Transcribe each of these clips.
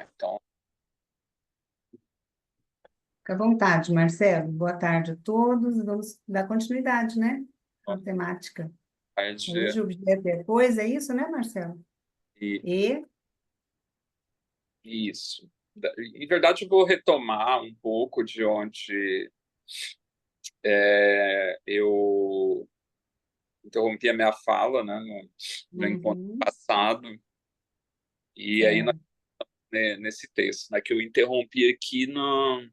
Então, Fica à vontade, Marcelo. Boa tarde a todos. Vamos dar continuidade, né? ó, A temática. pode Hoje o objeto é coisa, é isso, né, Marcelo? e E isso. Em verdade, eu vou retomar um pouco de onde eu interrompi a minha fala, né, no encontro uhum, passado, e aí certo. nesse texto, né, que eu interrompi aqui no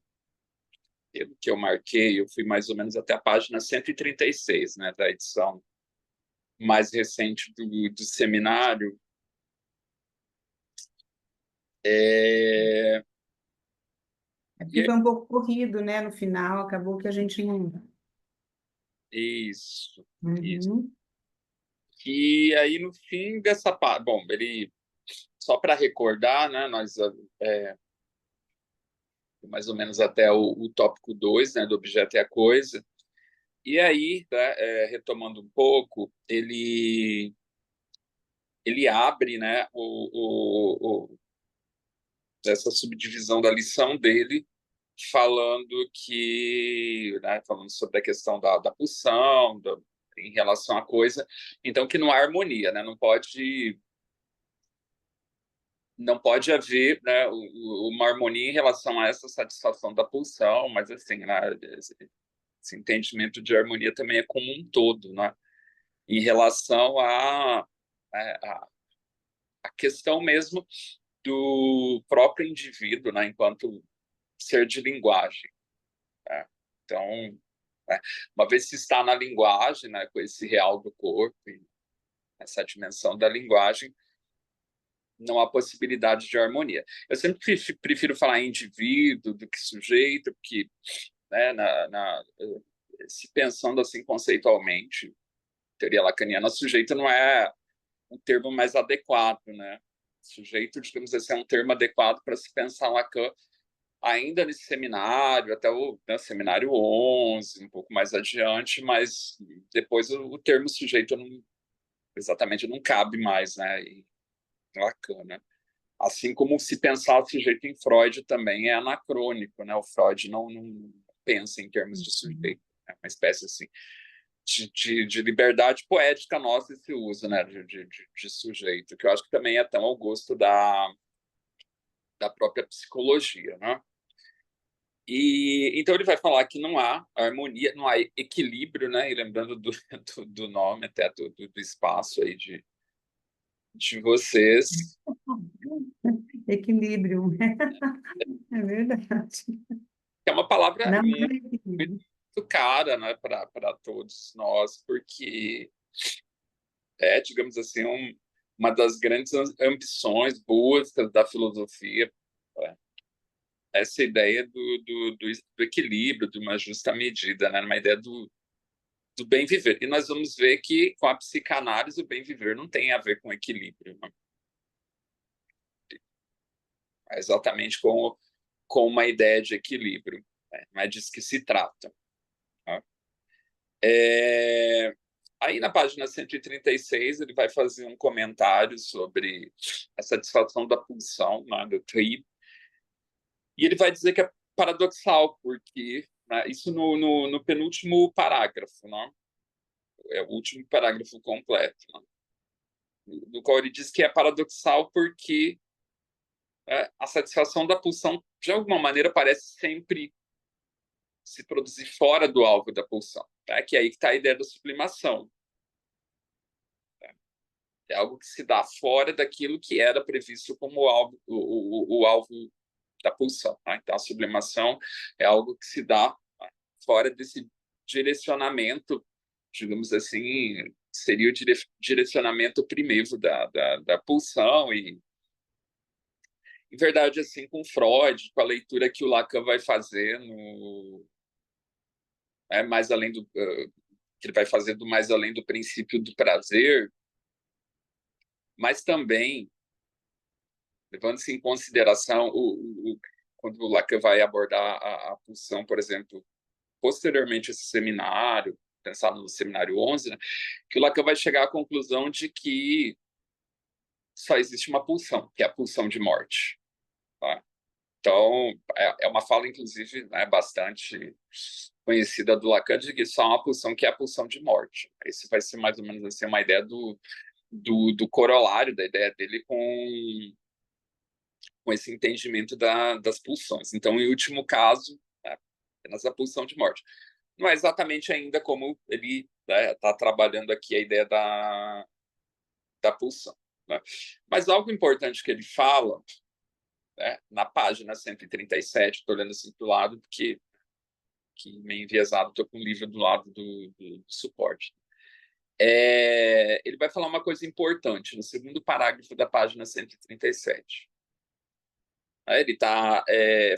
pelo que eu marquei, eu fui mais ou menos até a página 136, né, da edição mais recente do seminário. É, É e porque é foi um pouco corrido, né? No final, acabou que a gente não. isso, isso. Uhum, E aí, no fim dessa parte, bom, ele, só para recordar, né, nós é, mais ou menos até o tópico 2, né, do objeto e a coisa. E aí, né, retomando um pouco, ele abre, né, essa subdivisão da lição dele, falando que, né, falando sobre a questão da pulsão, em relação à coisa, então que não há harmonia, né, não pode haver, né, uma harmonia em relação a essa satisfação da pulsão, mas assim, né, esse entendimento de harmonia também é como um todo, né, em relação a questão mesmo do próprio indivíduo, né, enquanto ser de linguagem, né? Então, né, uma vez que está na linguagem, né, com esse real do corpo, essa dimensão da linguagem, não há possibilidade de harmonia. Eu sempre prefiro falar indivíduo do que sujeito, porque, né, se pensando assim conceitualmente, teoria lacaniana, sujeito não é um termo mais adequado, né? Sujeito, digamos assim, é um termo adequado para se pensar Lacan ainda nesse seminário, até o, né, seminário 11, um pouco mais adiante, mas depois o termo sujeito não, exatamente não cabe mais, né? Em Lacan, né? Assim como se pensar o sujeito em Freud também é anacrônico, né? O Freud não pensa em termos de uhum. sujeito, é uma espécie assim de liberdade poética nossa esse uso, né? De sujeito, que eu acho que também é tão ao gosto da própria psicologia, né? E então ele vai falar que não há harmonia, não há equilíbrio, né? E lembrando do nome até do espaço aí de vocês, Equilíbrio. É verdade. que é uma palavra Não muito, é equilíbrio. muito cara, né, para todos nós, porque digamos assim, uma das grandes ambições, buscas da filosofia, né? Essa ideia do equilíbrio, de uma justa medida, né? Uma ideia do bem viver. E nós vamos ver que com a psicanálise o bem viver não tem a ver com equilíbrio, né? É exatamente com uma ideia de equilíbrio, né? Não é disso que se trata, né? É... Aí na página 136 ele vai fazer um comentário sobre a satisfação da pulsão, né, do tri, e ele vai dizer que é paradoxal, porque, né, isso no penúltimo parágrafo, né, é o último parágrafo completo, né, no qual ele diz que é paradoxal porque a satisfação da pulsão, de alguma maneira, parece sempre se produzir fora do alvo da pulsão. Tá? Que é aí que está a ideia da sublimação. Tá? É algo que se dá fora daquilo que era previsto como alvo, o alvo da pulsão. Tá? Então, a sublimação é algo que se dá, tá, fora desse direcionamento, digamos assim, seria o direcionamento primeiro da pulsão e, em verdade, assim, com Freud, com a leitura que o Lacan vai fazer mais além que ele vai fazer do mais além do princípio do prazer, mas também levando-se em consideração quando o Lacan vai abordar a pulsão, por exemplo, posteriormente a esse seminário, pensado no seminário 11, né, que o Lacan vai chegar à conclusão de que só existe uma pulsão, que é a pulsão de morte. Tá? Então, é uma fala, inclusive, né, bastante conhecida do Lacan, de que só uma pulsão que é a pulsão de morte. Esse vai ser mais ou menos assim, uma ideia do corolário da ideia dele com esse entendimento das pulsões. Então, em último caso, né, apenas a pulsão de morte. Não é exatamente ainda como ele está trabalhando aqui a ideia da pulsão. Né? Mas algo importante que ele fala, né, na página 137, estou olhando assim para o lado, porque que meio enviesado, estou com o livro do lado do suporte. Ele vai falar uma coisa importante no segundo parágrafo da página 137. Ele está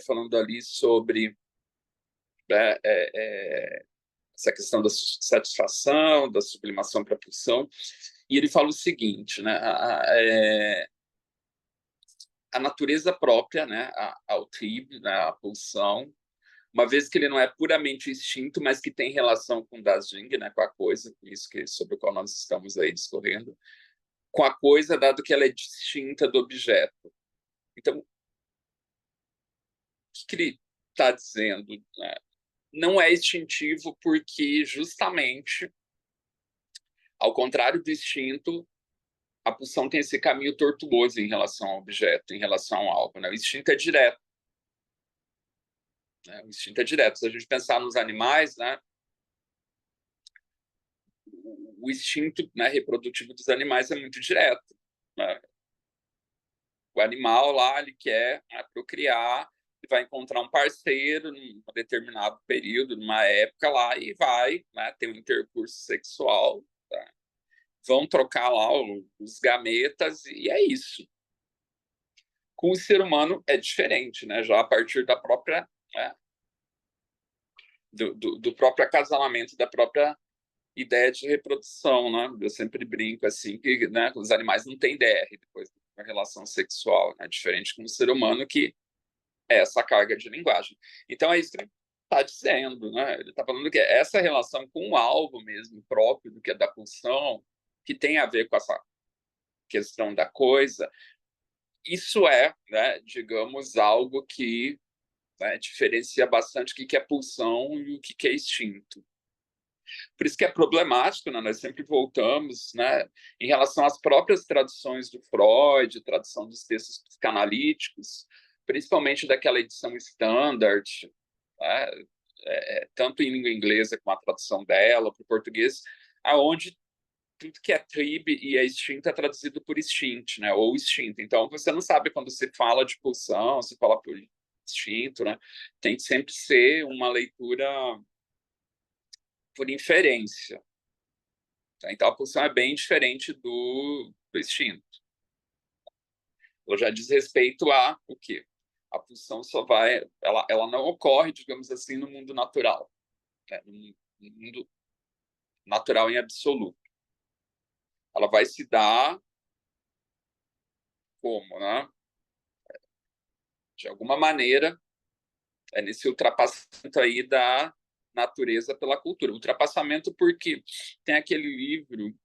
falando ali sobre, né, essa questão da satisfação, da sublimação para a pulsão, e ele fala o seguinte, né, a natureza própria, né, ao trib, né, a pulsão, uma vez que ele não é puramente instinto, mas que tem relação com Dasein, né, com a coisa, isso sobre o qual nós estamos aí discorrendo, com a coisa, dado que ela é distinta do objeto. Então, o que ele está dizendo? Né? Não é instintivo porque, justamente, ao contrário do instinto, a pulsão tem esse caminho tortuoso em relação ao objeto, em relação ao alvo. Né? O instinto é direto. Né? O instinto é direto. Se a gente pensar nos animais, né, o instinto, né, reprodutivo dos animais é muito direto. Né? O animal lá, ele quer, né, procriar, ele vai encontrar um parceiro num determinado período, numa época lá, e vai, né, ter um intercurso sexual. Tá? Vão trocar lá os gametas, e é isso. Com o ser humano é diferente, né? Já a partir da própria, né, do próprio acasalamento, da própria ideia de reprodução, né? Eu sempre brinco assim que, né, os animais não têm DR depois da relação sexual, né? Diferente com o ser humano que é essa carga de linguagem. Então é isso que ele está dizendo, né? Ele está falando que essa relação com o alvo mesmo próprio do que é da pulsão, que tem a ver com essa questão da coisa, isso é, né, digamos, algo que, né, diferencia bastante o que é pulsão e o que é instinto. Por isso que é problemático, né? Nós sempre voltamos, né, em relação às próprias traduções do Freud, tradução dos textos psicanalíticos, principalmente daquela edição standard, né, tanto em língua inglesa com a tradução dela para o português, aonde tudo que é trib e é instinto é traduzido por instinct, né, ou instinto. Então, você não sabe quando se fala de pulsão, se fala por instinto, né? Tem que sempre ser uma leitura por inferência. Tá? Então, a pulsão é bem diferente do instinto. Ela já diz respeito a o quê? A pulsão só vai... Ela não ocorre, digamos assim, no mundo natural. Né? No mundo natural em absoluto. Ela vai se dar como, né? De alguma maneira, nesse ultrapassamento aí da natureza pela cultura. Ultrapassamento porque tem aquele livro,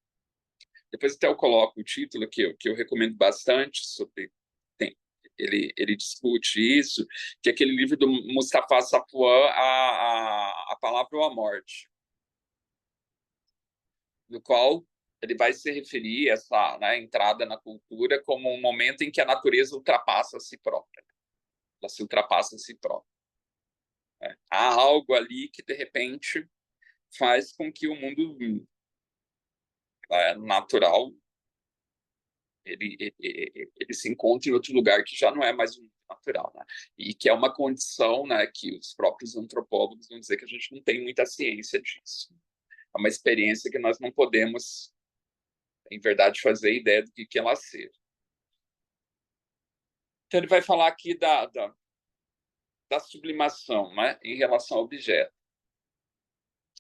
depois até eu coloco o título que eu recomendo bastante, sobre ele discute isso, que é aquele livro do Mustafa Safwan, a Palavra ou a Morte, no qual ele vai se referir a essa, né, entrada na cultura como um momento em que a natureza ultrapassa a si própria. Ela se ultrapassa a si própria. Né? Há algo ali que, de repente, faz com que o mundo natural ele se encontra em outro lugar que já não é mais um natural, né? E que é uma condição, né, que os próprios antropólogos vão dizer que a gente não tem muita ciência disso. É uma experiência que nós não podemos, em verdade, fazer ideia do que ela seja. Então, ele vai falar aqui da sublimação, né, em relação ao objeto.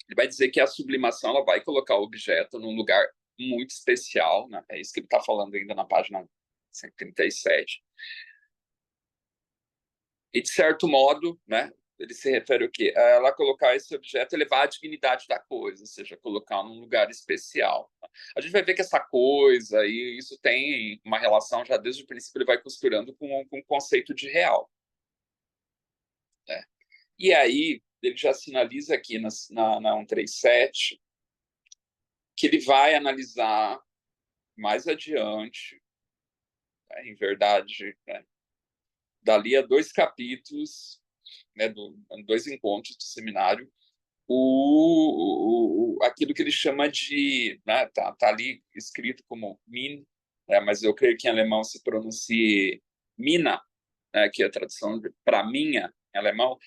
Ele vai dizer que a sublimação ela vai colocar o objeto num lugar muito especial, né? É isso que ele está falando ainda na página 137. E, de certo modo, né, ele se refere ao quê? A ela colocar esse objeto, elevar a dignidade da coisa, ou seja, colocar num lugar especial. A gente vai ver que essa coisa, e isso tem uma relação, já desde o princípio ele vai costurando com o conceito de real. Né? E aí, ele já sinaliza aqui na 137 que ele vai analisar mais adiante, né, em verdade, né, dali a 2 capítulos, né, 2 encontros do seminário, aquilo que ele chama de, né, tá ali escrito como min, né, mas eu creio que em alemão se pronuncia mina, né, que é a tradução para minha em alemão,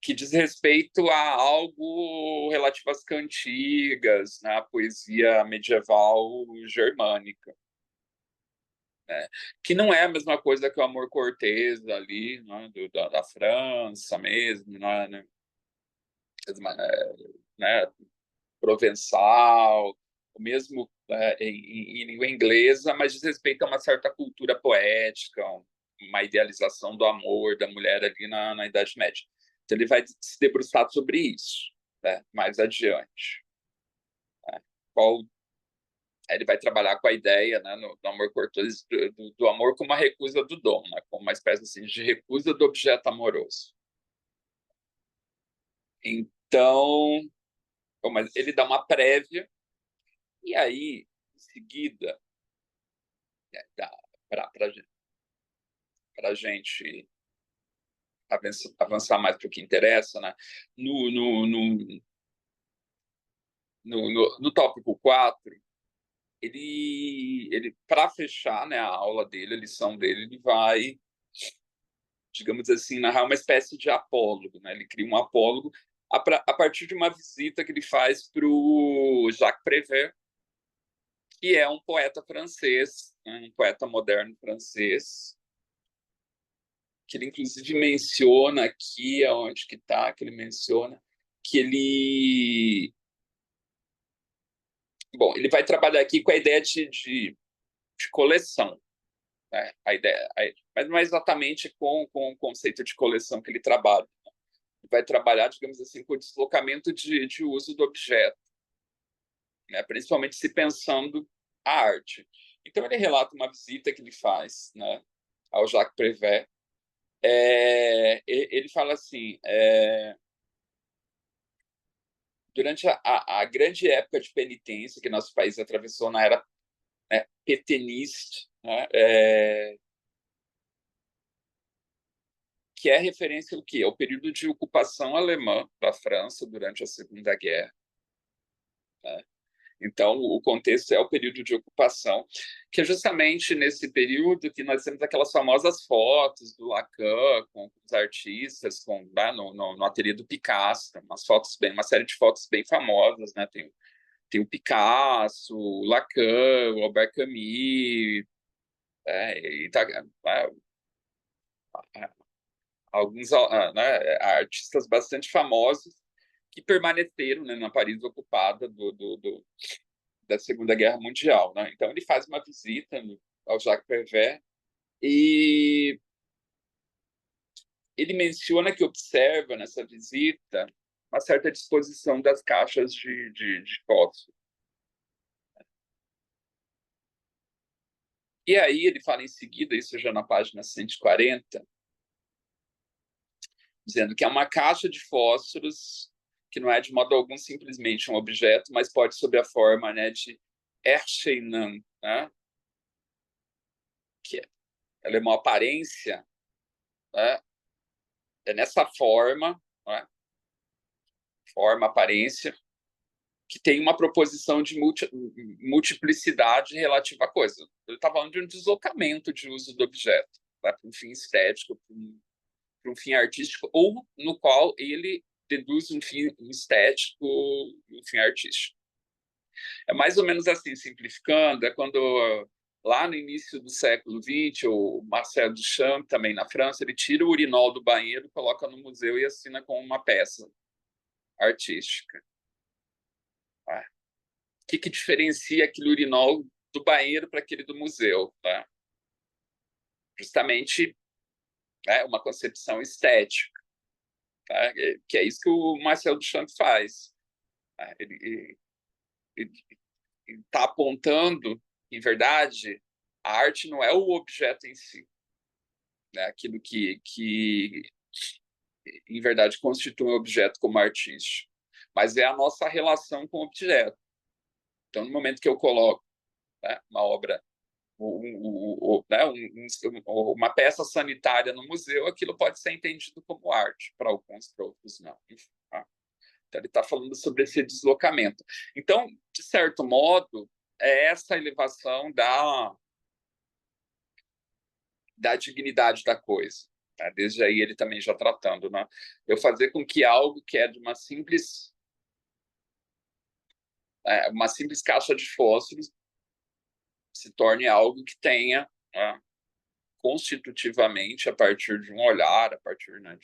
que diz respeito a algo relativo às cantigas, né, à poesia medieval germânica, né, que não é a mesma coisa que o amor cortês ali, né, da França mesmo, né, né, provençal, o mesmo em língua inglesa, mas diz respeito a uma certa cultura poética, uma idealização do amor da mulher ali na Idade Média. Então ele vai se debruçar sobre isso, né, mais adiante. Né? Ele vai trabalhar com a ideia, né, no amor cortês, do amor como uma recusa do dom, né, como uma espécie assim, de recusa do objeto amoroso. Então, mas ele dá uma prévia, e aí, em seguida, para a gente avançar mais para o que interessa, né? No tópico 4, ele para fechar, né, a aula dele, a lição dele, ele vai, digamos assim, narrar uma espécie de apólogo. Né? Ele cria um apólogo a partir de uma visita que ele faz para o Jacques Prévert, que é um poeta francês, né, um poeta moderno francês, que ele inclusive menciona aqui, aonde que está, que ele menciona, que ele vai trabalhar aqui com a ideia de coleção, né? Mas não é exatamente com o conceito de coleção que ele trabalha. Né? Ele vai trabalhar, digamos assim, com o deslocamento de uso do objeto, né? Principalmente se pensando a arte. Então ele relata uma visita que ele faz, né, ao Jacques Prévert. Ele fala assim, durante a grande época de penitência que nosso país atravessou na era, né, petenista, né, que é referência ao quê? Ao período de ocupação alemã da França durante a Segunda Guerra. Né? Então, o contexto é o período de ocupação, que é justamente nesse período que nós temos aquelas famosas fotos do Lacan com os artistas, no ateliê do Picasso, uma série de fotos bem famosas, né? Tem o Picasso, o Lacan, o Albert Camus, alguns, né, artistas bastante famosos que permaneceram, né, na Paris ocupada da Segunda Guerra Mundial. Né? Então, ele faz uma visita ao Jacques Prévert e ele menciona que observa nessa visita uma certa disposição das caixas de fósforo. E aí ele fala em seguida, isso já na página 140, dizendo que é uma caixa de fósforos que não é de modo algum simplesmente um objeto, mas pode sob a forma, né, de Erscheinung, né, que ela é uma aparência, né, é nessa forma, né, forma, aparência, que tem uma proposição de multiplicidade relativa à coisa. Ele está falando de um deslocamento de uso do objeto, né, para um fim estético, para um fim artístico, ou no qual ele deduz um fim estético e um fim artístico. É mais ou menos assim, simplificando, é quando lá no início do século XX, o Marcel Duchamp, também na França, ele tira o urinol do banheiro, coloca no museu e assina com uma peça artística. O que diferencia aquele urinol do banheiro para aquele do museu? Tá? Justamente, né, uma concepção estética. tá? Que é isso que o Marcel Duchamp faz. Tá? Ele está apontando, em verdade, a arte não é o objeto em si, né? Aquilo que em verdade constitui um objeto como artístico, mas é a nossa relação com o objeto. Então, no momento que eu coloco, né, uma obra, né, uma peça sanitária no museu, aquilo pode ser entendido como arte, para alguns, para outros não. Tá? Então, ele está falando sobre esse deslocamento. Então, de certo modo, é essa elevação da dignidade da coisa. Né? Desde aí ele também já tratando, né? Eu fazer com que algo que é de uma simples caixa de fósforos se torne algo que tenha, né, constitutivamente, a partir de um olhar, a partir, né,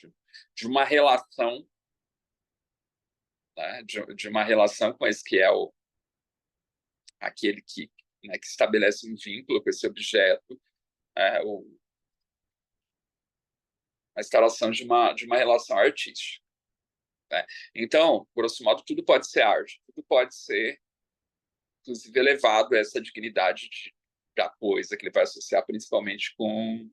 de uma relação, né, de uma relação com esse que é aquele que, né, que estabelece um vínculo com esse objeto, a instalação de uma relação artística. Né? Então, grosso modo, tudo pode ser arte, tudo pode ser, inclusive, elevado a essa dignidade da coisa, que ele vai associar principalmente com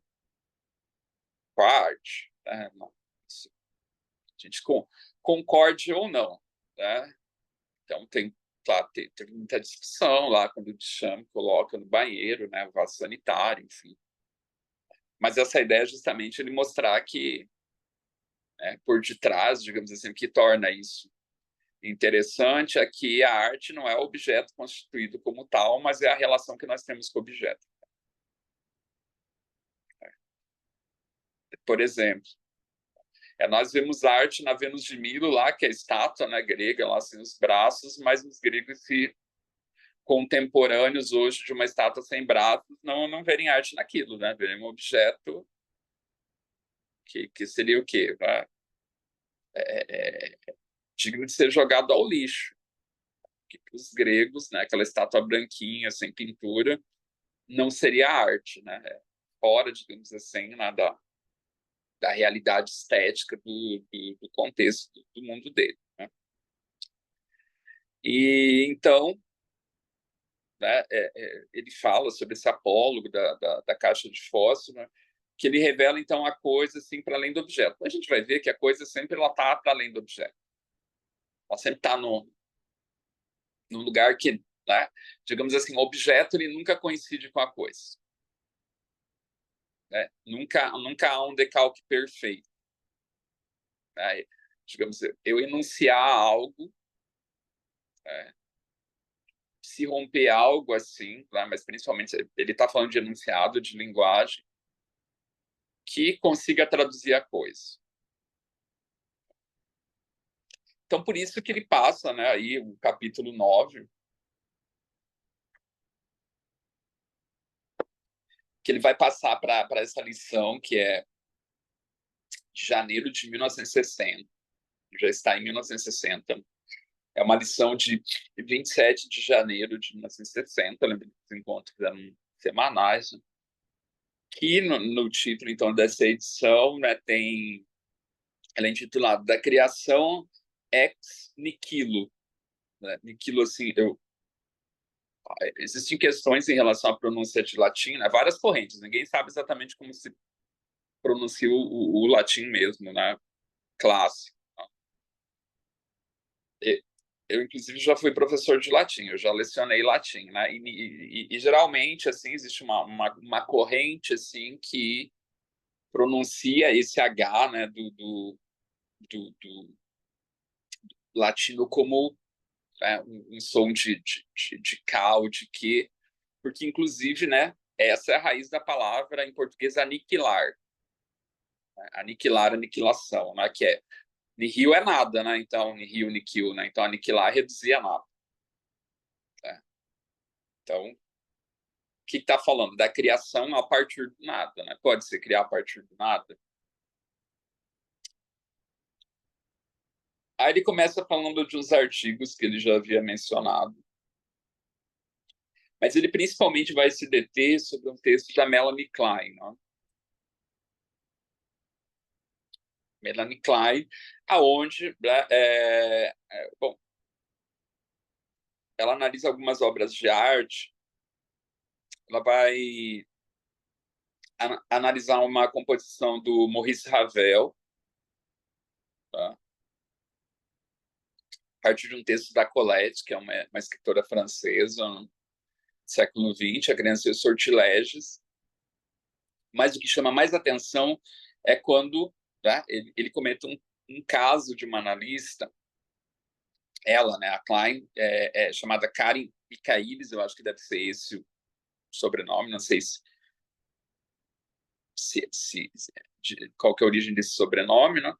a arte. Né? A gente concorde ou não. Né? Então, claro, tem muita discussão lá quando o Duchamp coloca no banheiro, né, o vaso sanitário, enfim. Mas essa ideia é justamente ele mostrar que, né, por detrás, digamos assim, o que torna isso interessante é que a arte não é o objeto constituído como tal, mas é a relação que nós temos com o objeto. Por exemplo, nós vemos arte na Vênus de Milo lá, que é a estátua, né, grega, lá assim, os braços, mas os gregos contemporâneos hoje de uma estátua sem braços não verem arte naquilo, né? Verem um objeto que seria o quê? Né? Digno de ser jogado ao lixo. Que para os gregos, né, aquela estátua branquinha, sem pintura, não seria arte, né? Fora, digamos assim, né, da realidade estética do contexto do mundo dele. Né? E então, né, ele fala sobre esse apólogo da caixa de fósforo, né, que ele revela então a coisa assim para além do objeto. A gente vai ver que a coisa sempre ela está para além do objeto. Ela sempre está no lugar que, né, digamos assim, o objeto ele nunca coincide com a coisa. Né? Nunca há um decalque perfeito. Né? Digamos, eu enunciar algo, né, se romper algo assim, né, mas principalmente ele está falando de enunciado, de linguagem, que consiga traduzir a coisa. Então, por isso que ele passa, né, aí o capítulo 9, que ele vai passar para essa lição que é de janeiro de 1960, já está em 1960. É uma lição de 27 de janeiro de 1960, lembra que os encontros eram semanais, né? Que no título, então, dessa edição, né, ela é intitulada Da Criação Ex Nihilo. Né? Nihilo, assim, existem questões em relação à pronúncia de latim, né? Várias correntes, ninguém sabe exatamente como se pronuncia o latim mesmo, né? Clássico. Eu, inclusive, já fui professor de latim, eu já lecionei latim, né? E geralmente, assim, existe uma corrente, assim, que pronuncia esse H, né, do latino como, né, um som de K ou de Q, porque, inclusive, né, essa é a raiz da palavra em português aniquilar. Né? Aniquilar, aniquilação, né, que é nihil é nada, né? Então, nihil, nikil, né? Então, aniquilar reduzia nada. Né? Então, o que está falando? Da criação a partir do nada, né? Pode se criar a partir do nada? Aí ele começa falando de uns artigos que ele já havia mencionado. Mas ele principalmente vai se deter sobre um texto da Melanie Klein. Né? Melanie Klein, aonde, né, bom, ela analisa algumas obras de arte, ela vai analisar uma composição do Maurice Ravel, tá? A partir de um texto da Colette, que é uma escritora francesa do século XX, A Criança e os Sortilégios. Mas o que chama mais atenção é quando, tá, ele comenta um caso de uma analista, ela, né, a Klein, é chamada Karen Michaelis, eu acho que deve ser esse o sobrenome, não sei qual que é a origem desse sobrenome, né?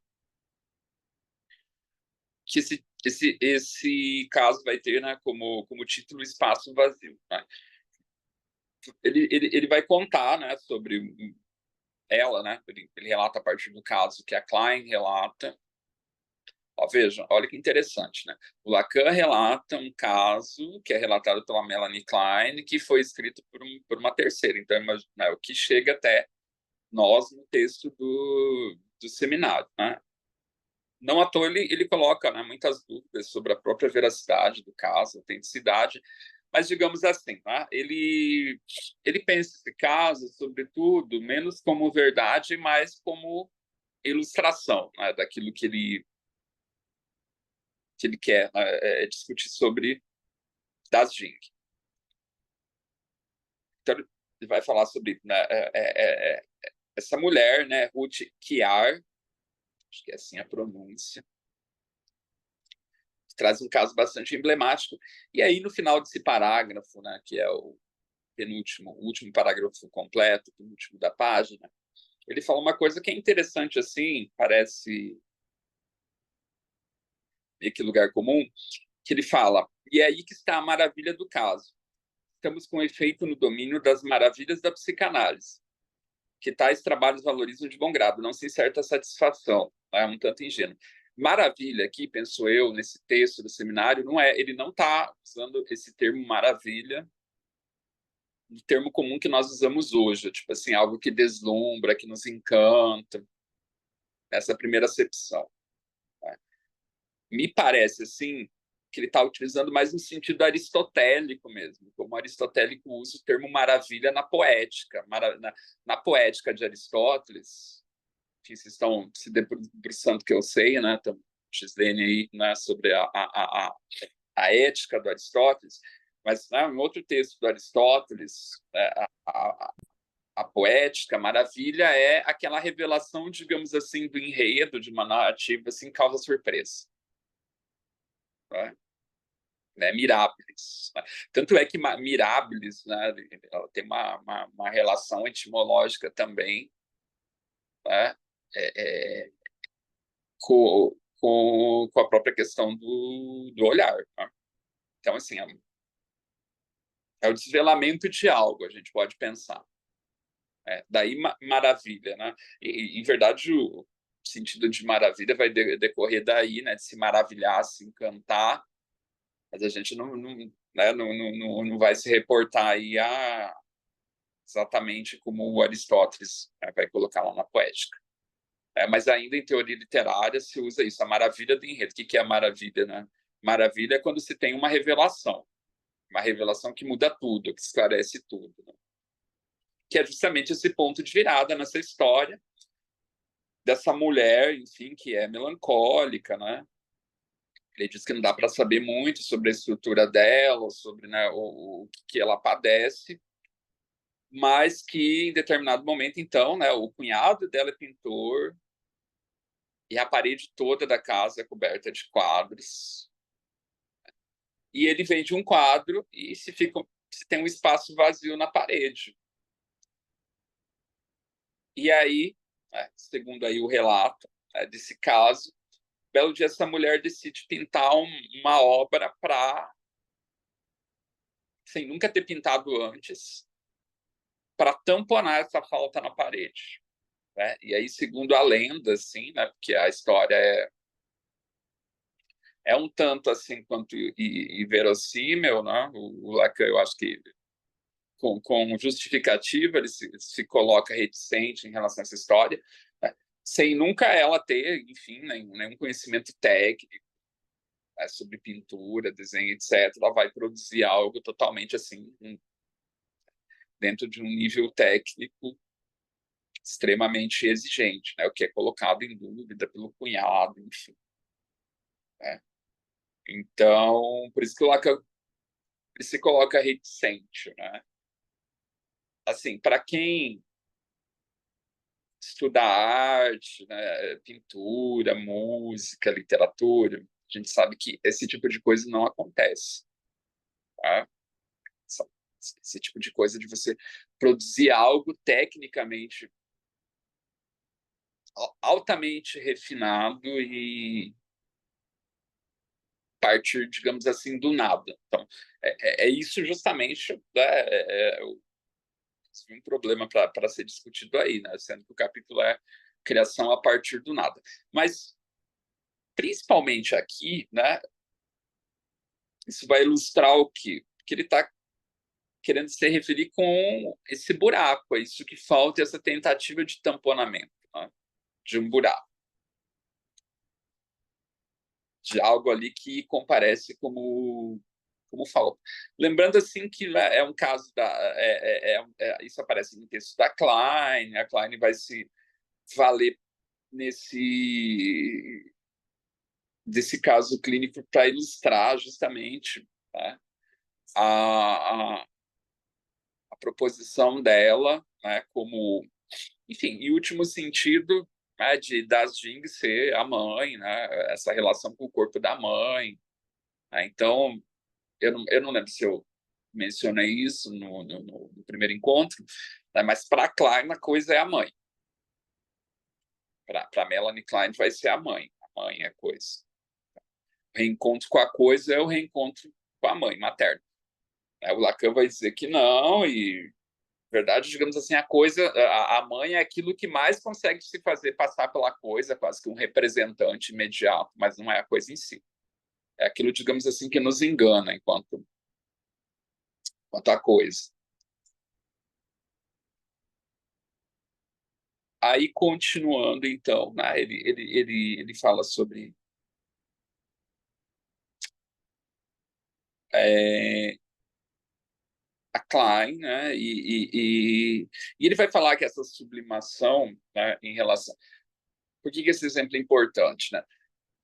Que esse caso vai ter, né, como título Espaço Vazio. Né? Ele vai contar, né, sobre ela, né? Ele relata a partir do caso que a Klein relata. Ó, vejam, olha que interessante, né? O Lacan relata um caso que é relatado pela Melanie Klein, que foi escrito por uma terceira. Então, imagina, o que chega até nós no texto do seminário, né? Não à toa ele coloca, né, muitas dúvidas sobre a própria veracidade do caso, autenticidade, mas digamos assim, né, ele pensa esse caso, sobretudo, menos como verdade, mais como ilustração, né, daquilo que ele quer, discutir sobre Das Jing. Então, ele vai falar sobre, né, essa mulher, né, Ruth Kiar, acho que é assim a pronúncia, traz um caso bastante emblemático. E aí, no final desse parágrafo, né, que é o o último parágrafo completo, o último da página, ele fala uma coisa que é interessante, assim, parece meio que lugar comum, que ele fala, e é aí que está a maravilha do caso. Estamos com efeito no domínio das maravilhas da psicanálise, que tais trabalhos valorizam de bom grado, não sem certa satisfação, é um tanto ingênuo. Maravilha aqui, penso eu, nesse texto do seminário, ele não está usando esse termo maravilha, o termo comum que nós usamos hoje, tipo assim, algo que deslumbra, que nos encanta, essa primeira acepção. Né? Me parece, assim, que ele está utilizando mais no sentido aristotélico mesmo, como aristotélico usa o termo maravilha na poética. Na poética de Aristóteles, enfim, vocês estão se debruçando que eu sei, né? Estão XDN aí, né, sobre a ética do Aristóteles, mas né, em outro texto do Aristóteles, a poética, a maravilha é aquela revelação, digamos assim, do enredo de uma narrativa, assim, causa surpresa. Né? Mirabilis. Né? Tanto é que mirabilis, né, ela tem uma relação etimológica também, né, com a própria questão do olhar. Né? Então, assim, é o desvelamento de algo, a gente pode pensar. Daí, maravilha. Né? Em verdade, o sentido de maravilha vai decorrer daí, né, de se maravilhar, se encantar, mas a gente né, não vai se reportar aí exatamente como o Aristóteles, né, vai colocar lá na poética. Mas ainda em teoria literária se usa isso, a maravilha do enredo. O que é a maravilha? Né? Maravilha é quando se tem uma revelação que muda tudo, que esclarece tudo. Né? Que é justamente esse ponto de virada nessa história dessa mulher, enfim, que é melancólica, né? Ele diz que não dá para saber muito sobre a estrutura dela, sobre, né, o que ela padece, mas que em determinado momento, então, né, o cunhado dela é pintor e a parede toda da casa é coberta de quadros. E ele vende um quadro e se tem um espaço vazio na parede. E aí, segundo aí o relato desse caso, belo dia essa mulher decide pintar uma obra sem nunca ter pintado antes, para tamponar essa falta na parede. Né? E aí, segundo a lenda, assim, né, porque a história é um tanto assim quanto inverossímil, né? O Lacan, eu acho que com justificativa, ele se coloca reticente em relação a essa história. Né? sem nunca ela ter, enfim, nenhum conhecimento técnico, né, sobre pintura, desenho, etc. Ela vai produzir algo totalmente assim, dentro de um nível técnico extremamente exigente, né, o que é colocado em dúvida pelo cunhado, enfim. Né? Então, por isso que o Lacan se coloca reticente, né? Assim, para quem estuda arte, né, pintura, música, literatura, a gente sabe que esse tipo de coisa não acontece. Tá? Esse tipo de coisa de você produzir algo tecnicamente altamente refinado e partir, digamos assim, do nada. Então, é isso justamente, né, um problema para ser discutido aí, né? Sendo que o capítulo é criação a partir do nada. Mas, principalmente aqui, né, isso vai ilustrar o quê? Que ele está querendo se referir com esse buraco, é isso que falta, essa tentativa de tamponamento, né, de um buraco, de algo ali que comparece como falta. Lembrando assim que é um caso isso aparece no texto da Klein, a Klein vai se valer desse caso clínico para ilustrar justamente, né, a, a proposição dela, né, como, enfim, em último sentido, né, das Jing ser a mãe, né, essa relação com o corpo da mãe. Né, então, eu não lembro se eu mencionei isso no primeiro encontro, né, mas para Klein a coisa é a mãe. Para Melanie Klein vai ser a mãe. A mãe é a coisa. O reencontro com a coisa é o reencontro com a mãe materna. O Lacan vai dizer que não, e verdade, digamos assim, a mãe é aquilo que mais consegue se fazer passar pela coisa, quase que um representante imediato, mas não é a coisa em si. É aquilo, digamos assim, que nos engana enquanto a coisa. Aí, continuando, então, né, ele fala sobre a Klein, né, e ele vai falar que essa sublimação, né, em relação... Por que esse exemplo é importante? Né?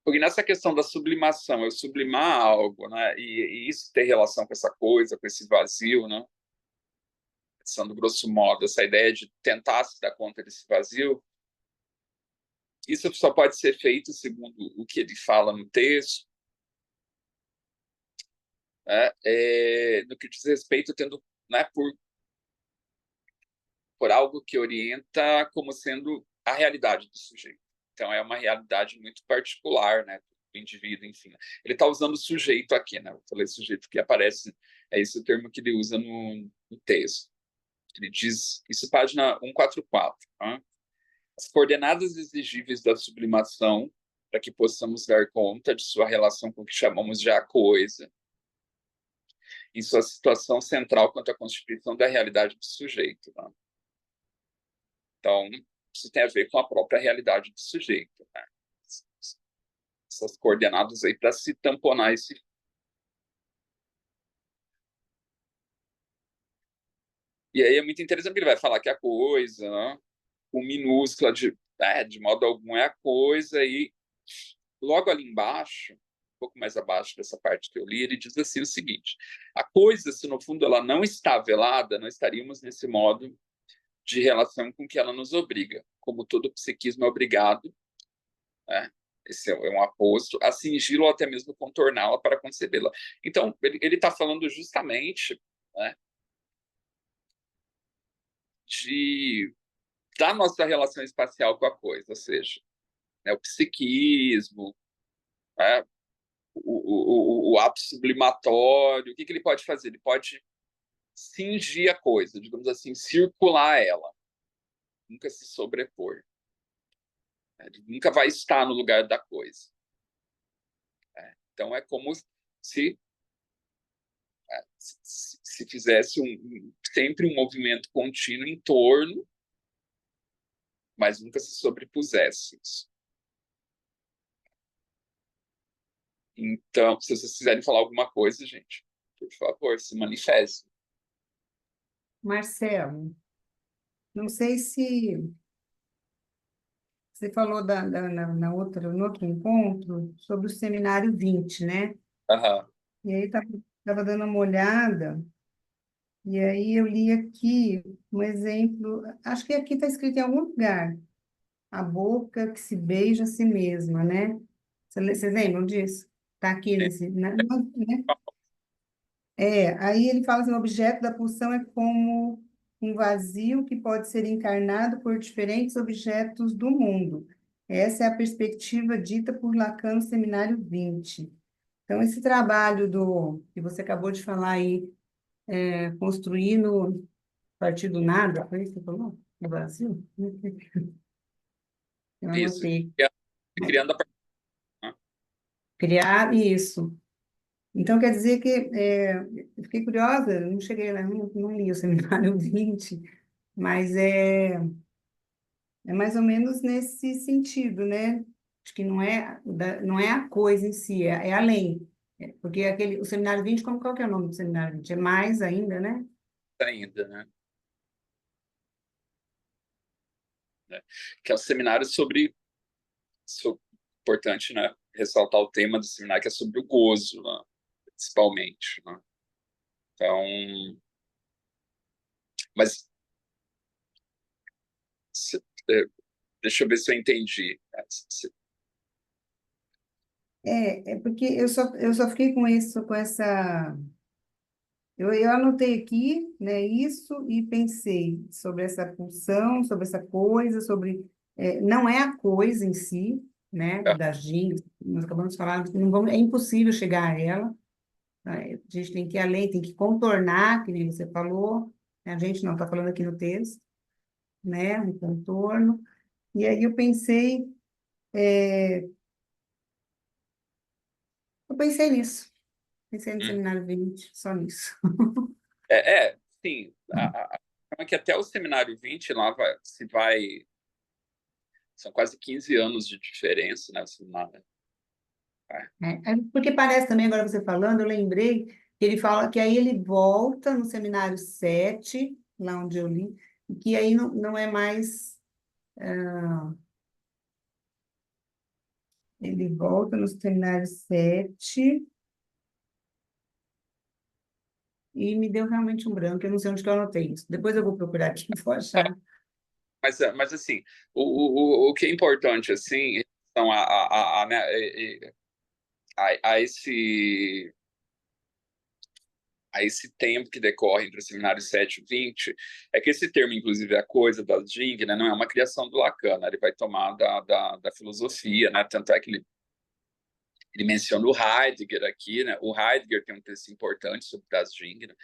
Porque nessa questão da sublimação, eu sublimar algo, né, e isso ter relação com essa coisa, com esse vazio, né, pensando grosso modo, essa ideia de tentar se dar conta desse vazio, isso só pode ser feito, segundo o que ele fala no texto, né, no que diz respeito, tendo, né, por algo que orienta como sendo a realidade do sujeito. Então, é uma realidade muito particular, né, do indivíduo, enfim. Ele está usando sujeito aqui, né? Eu falei sujeito que aparece, é esse o termo que ele usa no texto. Ele diz, isso página 144, tá? As coordenadas exigíveis da sublimação, para que possamos dar conta de sua relação com o que chamamos de a coisa, em sua situação central quanto à constituição da realidade do sujeito. Tá? Então, isso tem a ver com a própria realidade do sujeito. Né? Essas coordenadas aí para se tamponar esse... E aí é muito interessante que ele vai falar que a coisa, né, com minúscula, de modo algum, é a coisa, e logo ali embaixo, um pouco mais abaixo dessa parte que eu li, ele diz assim o seguinte: a coisa, se no fundo ela não está velada, não estaríamos nesse modo de relação com que ela nos obriga, como todo psiquismo é obrigado, né? Esse é um aposto, a cingi-la ou até mesmo contorná-la para concebê-la. Então, ele está falando justamente, né, da nossa relação espacial com a coisa, ou seja, né, o psiquismo, né, o ato sublimatório, o que ele pode fazer? Ele pode cingir a coisa, digamos assim, circular ela, nunca se sobrepor. Né? Ele nunca vai estar no lugar da coisa. Né? Então, é como se se fizesse sempre um movimento contínuo em torno mas nunca se sobrepusesse isso. Então, se vocês quiserem falar alguma coisa, gente, por favor, se manifestem. Marcelo, não sei se você falou no outro encontro sobre o seminário 20, né? Aham, E aí estava dando uma olhada, e aí eu li aqui um exemplo, acho que aqui está escrito em algum lugar, a boca que se beija a si mesma, né? Vocês lembram disso? Está aqui sim. nesse, né? Aí ele fala assim, o objeto da pulsão é como um vazio que pode ser encarnado por diferentes objetos do mundo. Essa é a perspectiva dita por Lacan no Seminário 20. Então, esse trabalho que você acabou de falar aí, construir a partir do nada, foi isso que você falou? Do vazio? Eu Isso. anotei. Criando a partir. Criar isso. Então, quer dizer que eu fiquei curiosa, não cheguei lá, não li o Seminário 20, mas é mais ou menos nesse sentido, né? Acho que não é a coisa em si, é além. Porque o Seminário 20, qual que é o nome do Seminário 20? É mais ainda, né? Ainda, né? Que é o seminário sobre importante, né? Ressaltar o tema do seminário, que é sobre o gozo, né? Principalmente, né? Então, mas se- é, deixa eu ver se eu entendi. É porque eu só fiquei com isso, com essa. Eu anotei aqui, né, isso e pensei sobre essa pulsão, sobre essa coisa, não é a coisa em si, né, É, da gente, nós acabamos de falar, é impossível chegar a ela, né, a gente tem que ir além, tem que contornar, que nem você falou, né, a gente não está falando aqui no texto, né, um contorno, e aí eu pensei nisso, pensei no hum. Seminário 20, só nisso. Sim. É que até o seminário 20 lá são quase 15 anos de diferença, né? Porque parece também, agora você falando, eu lembrei que ele fala que aí ele volta no seminário 7 lá onde eu li, e que aí não é mais. Ele volta no seminário 7 e me deu realmente um branco, eu não sei onde que eu anotei isso. Depois eu vou procurar aqui, vou achar. Mas assim, o que é importante, assim, em relação né, a esse tempo que decorre entre o seminário 7 e 20, é que esse termo, inclusive, a coisa da Jung, né, não é uma criação do Lacan, né, ele vai tomar da filosofia, né, tanto é que ele menciona o Heidegger aqui, né, o Heidegger tem um texto importante sobre das Jung, né,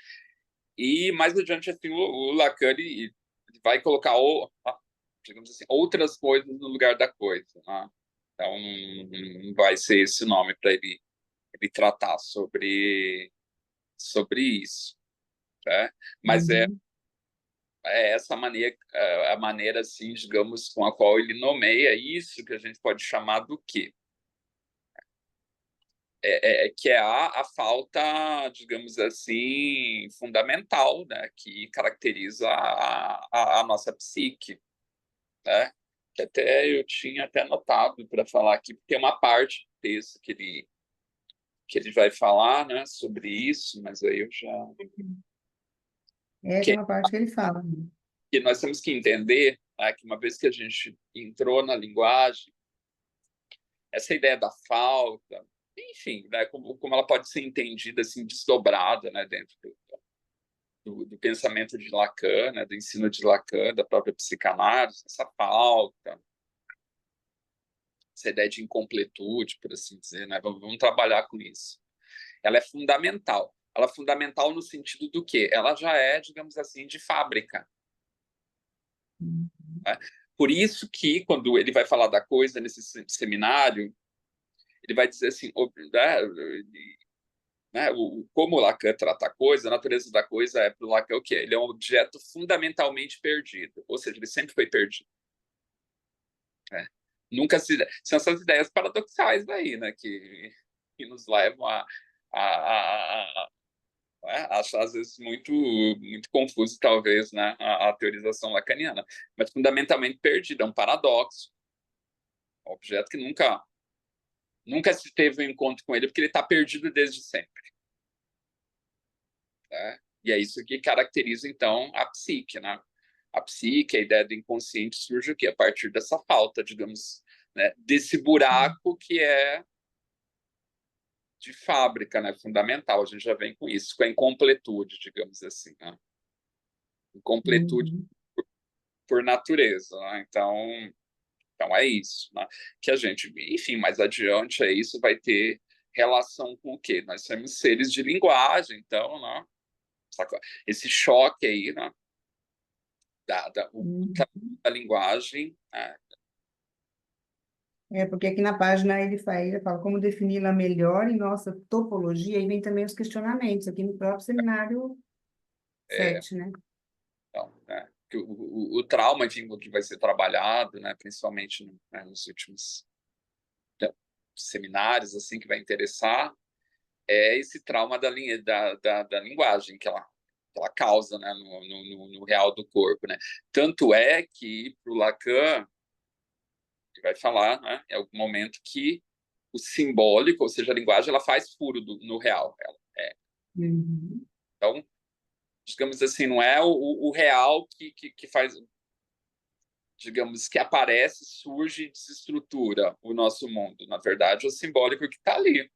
e mais adiante, assim, o Lacan ele vai colocar, digamos assim, outras coisas no lugar da coisa, né? Então, não vai ser esse nome para ele tratar sobre isso, né? Mas Uhum. é essa maneira, a maneira, assim, digamos, com a qual ele nomeia isso que a gente pode chamar do quê? Que é a falta, digamos assim, fundamental, né, que caracteriza a nossa psique, né? Que até eu tinha até anotado para falar aqui, porque tem uma parte do texto que ele vai falar, né, sobre isso, mas aí eu já Tem que, uma parte que ele fala. que nós temos que entender, né, que uma vez que a gente entrou na linguagem, essa ideia da falta, enfim, né, como ela pode ser entendida assim desdobrada, né, dentro do pensamento de Lacan, né, do ensino de Lacan, da própria psicanálise, essa falta, essa ideia de incompletude, por assim dizer, né? Vamos trabalhar com isso. Ela é fundamental. Ela é fundamental no sentido do quê? Ela já é, digamos assim, de fábrica. Né? Por isso que, quando ele vai falar da coisa nesse seminário, ele vai dizer assim, como o Lacan trata a coisa, a natureza da coisa é para o Lacan o quê? Ele é um objeto fundamentalmente perdido, ou seja, ele sempre foi perdido. né? Nunca são essas ideias paradoxais aí, né, que nos levam acho às vezes muito confuso, talvez, né, a teorização lacaniana, mas fundamentalmente perdida, é um paradoxo, um objeto que nunca se teve um encontro com ele, porque ele está perdido desde sempre. Né? E é isso que caracteriza, então, a psique, né? A psique, a ideia do inconsciente surge o quê? A partir dessa falta, digamos, né, desse buraco que é de fábrica, né, fundamental. A gente já vem com isso, com a incompletude, digamos assim, né? Incompletude Uhum. por natureza, né? Então é isso, né? Que a gente, enfim, mais adiante é isso, vai ter relação com o quê? Nós somos seres de linguagem, então, né? Esse choque aí, né? Uhum. Da linguagem, né? Porque aqui na página ele fala como defini-la melhor em nossa topologia, e vem também os questionamentos, aqui no próprio seminário É, 7, né? então, né? Que o trauma, enfim, que vai ser trabalhado, né? Principalmente né, nos últimos seminários, assim, que vai interessar, é esse trauma da linguagem que ela causa, né, no real do corpo, né? Tanto é que, para o Lacan, ele vai falar, né, em algum momento, que o simbólico, ou seja, a linguagem, ela faz furo no real. Uhum. Então, digamos assim, não é o real que faz, digamos, que aparece, surge e desestrutura o nosso mundo. Na verdade, é o simbólico que está ali,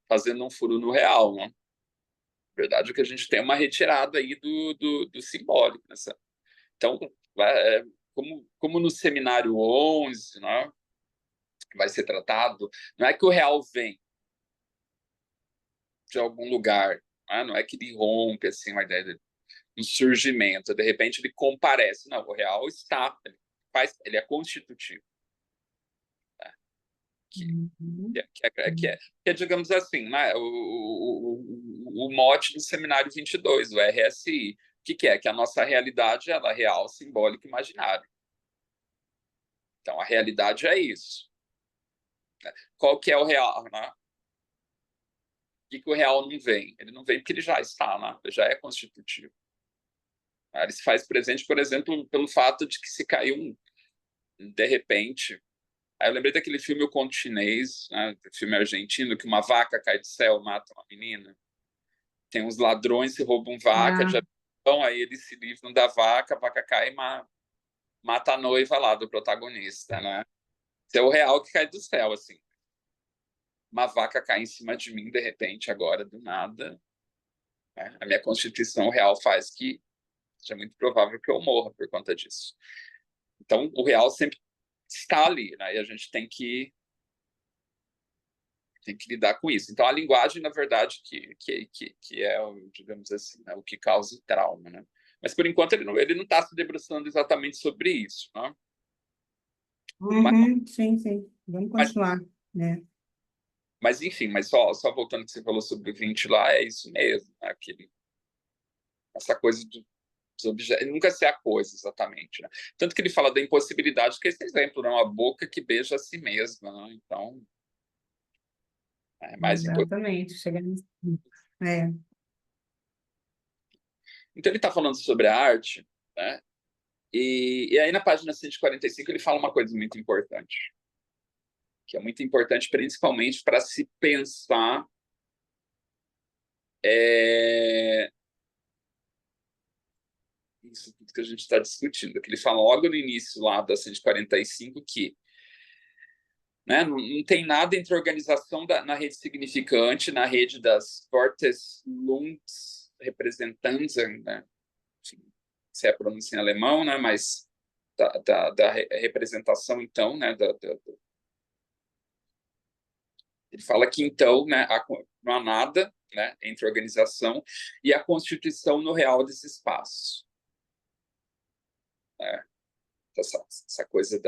fazendo um furo no real, né? Na verdade, é que a gente tem uma retirada aí do simbólico. Então, é, como no seminário 11, né, que vai ser tratado, não é que o real vem de algum lugar, né? Não é que ele rompe assim, uma ideia de um surgimento, de repente ele comparece. Não, o real está, ele é constitutivo. Né? Que, Uhum. que é, digamos assim, né, o mote do seminário 22, o RSI. O que é? Que a nossa realidade ela é real, simbólica e imaginária. Então, a realidade é isso. Né? Qual que é o real? Né? Que o real não vem? Ele não vem porque ele já está, né? Ele já é constitutivo. Ele se faz presente, por exemplo, pelo fato de que se caiu de repente. Aí eu lembrei daquele filme O Conto Chinês, né? Filme argentino, que uma vaca cai do céu, mata uma menina. Tem uns ladrões que roubam vaca de Ah, avião, aí eles se livram da vaca, a vaca cai e mata a noiva lá do protagonista, né? Isso é o real que cai do céu, assim. Uma vaca cai em cima de mim, de repente, agora, do nada. Né? A minha constituição real faz que seja muito provável que eu morra por conta disso. Então, o real sempre está ali, né? E a gente tem que lidar com isso. Então, a linguagem, na verdade, que é, digamos assim, né, o que causa o trauma, né? Mas, por enquanto, ele não está se debruçando exatamente sobre isso, né? Mas, uhum, sim, sim. Vamos mas, continuar, né? mas enfim, mas só voltando ao que você falou sobre o 20 lá, é isso mesmo, né? Essa coisa dos objetos, nunca ser a coisa exatamente, né? Tanto que ele fala da impossibilidade, que é esse exemplo, né? Uma boca que beija a si mesma, né? Então, é mais importante. Exatamente, chegar nesse ponto. É. Então, ele está falando sobre a arte, né? E aí, na página 145, ele fala uma coisa muito importante, que é muito importante principalmente para se pensar isso tudo que a gente está discutindo. Que ele fala logo no início lá da 145 que, né, não tem nada entre a organização na rede significante, na rede das Vorteslungs-Repräsentanzen, né? Se é a pronúncia em alemão, né? Mas da representação, então, né? Ele fala que, então, né, não há nada, né, entre a organização e a constituição no real desse espaço. Né? Essa coisa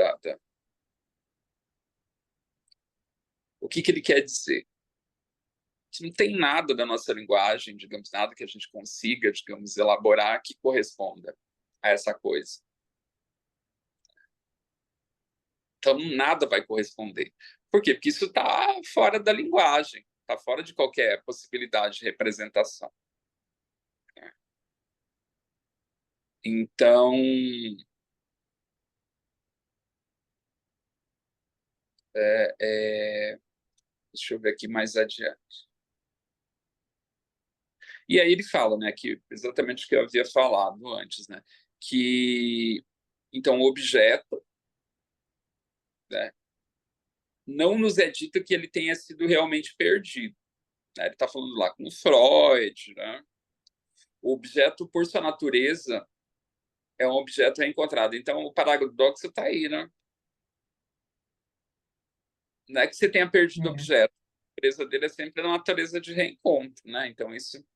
O que ele quer dizer? Que não tem nada da nossa linguagem, digamos, nada que a gente consiga, digamos, elaborar que corresponda a essa coisa. Então, nada vai corresponder. Por quê? Porque isso está fora da linguagem, está fora de qualquer possibilidade de representação. Então, deixa eu ver aqui mais adiante. E aí ele fala, né, que exatamente o que eu havia falado antes, né, que então o objeto, né, não nos é dito que ele tenha sido realmente perdido, né? Ele está falando lá com o Freud, né? O objeto, por sua natureza, é um objeto reencontrado. Então, o paradoxo está aí, né? Não é que você tenha perdido o É. objeto. A natureza dele é sempre a natureza de reencontro, né? Então, isso.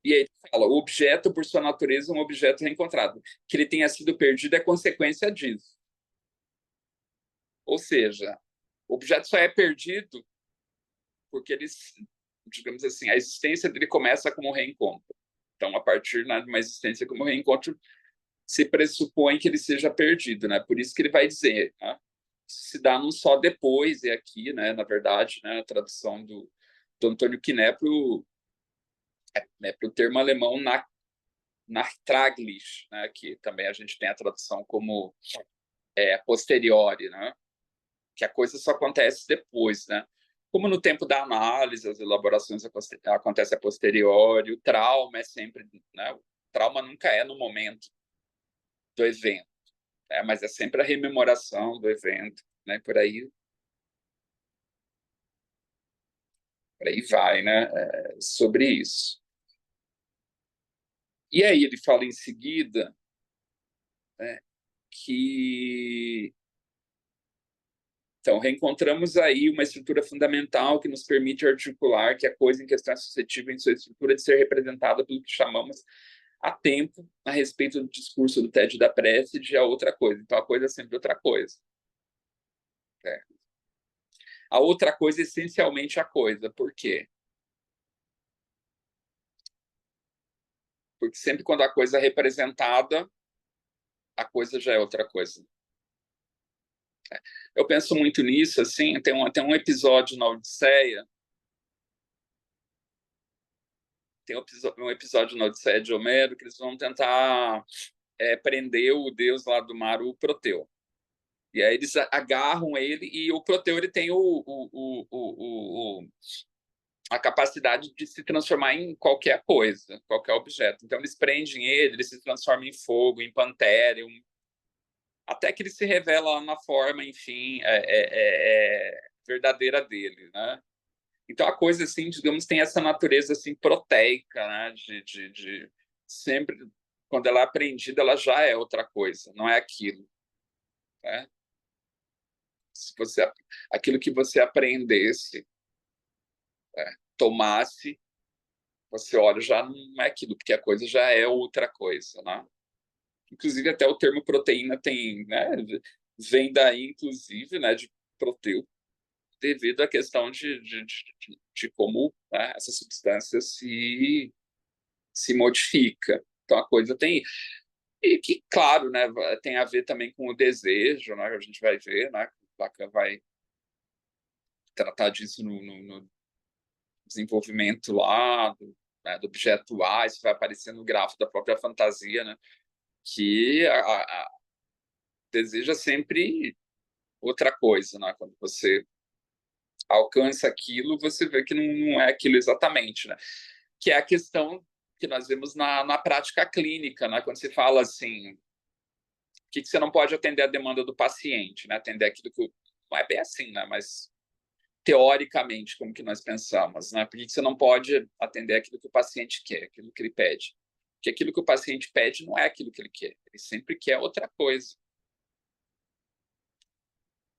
E aí ele fala: o objeto, por sua natureza, é um objeto reencontrado. Que ele tenha sido perdido é consequência disso. Ou seja, o objeto só é perdido porque ele, digamos assim, a existência dele começa como um reencontro. Então, a partir, né, de uma existência como um reencontro, se pressupõe que ele seja perdido, né? Por isso que ele vai dizer, né? Isso se dá num só depois, e aqui, né, na verdade, né, a tradução do Antônio Quiné para o termo alemão nachtraglisch, né, que também a gente tem a tradução como posteriori, né? Que a coisa só acontece depois, né? Como no tempo da análise, as elaborações acontecem a posteriori, o trauma é sempre, né? O trauma nunca é no momento do evento, né? Mas é sempre a rememoração do evento, né? Por aí vai, né? Sobre isso. E aí ele fala em seguida, né, que então, reencontramos aí uma estrutura fundamental que nos permite articular que a coisa em questão é suscetível em sua estrutura de ser representada pelo que chamamos a tempo a respeito do discurso do tédio da prece de a outra coisa. Então, a coisa é sempre outra coisa. Né? A outra coisa é essencialmente a coisa. Por quê? Porque sempre quando a coisa é representada, a coisa já é outra coisa. Eu penso muito nisso, assim, tem um episódio na Odisseia, tem um episódio na Odisseia de Homero que eles vão tentar prender o deus lá do mar, o Proteu. E aí eles agarram ele e o Proteu ele tem a capacidade de se transformar em qualquer coisa, qualquer objeto. Então eles prendem ele se transforma em fogo, em pantera, até que ele se revela na forma, enfim, verdadeira dele, né? Então a coisa, assim, digamos, tem essa natureza assim proteica, né? De sempre, quando ela é aprendida, ela já é outra coisa, não é aquilo, né? Se você, aquilo que você aprendesse, tomasse, você olha, já não é aquilo, porque a coisa já é outra coisa, né? Inclusive até o termo proteína tem, né? Vem daí, inclusive, né? De proteu, devido à questão de como, né, essa substância se modifica. Então a coisa tem e que, claro, né, tem a ver também com o desejo, né? A gente vai ver, né? Lacan vai tratar disso no desenvolvimento lá do objeto A, isso vai aparecer no grafo da própria fantasia, né? Que deseja sempre outra coisa, né? Quando você alcança aquilo, você vê que não é aquilo exatamente, né? Que é a questão que nós vemos na prática clínica, né? Quando se fala assim, que você não pode atender a demanda do paciente, né? Atender aquilo que não é bem assim, né? Mas teoricamente, como que nós pensamos, né? Por que você não pode atender aquilo que o paciente quer, aquilo que ele pede? Porque aquilo que o paciente pede não é aquilo que ele quer, ele sempre quer outra coisa.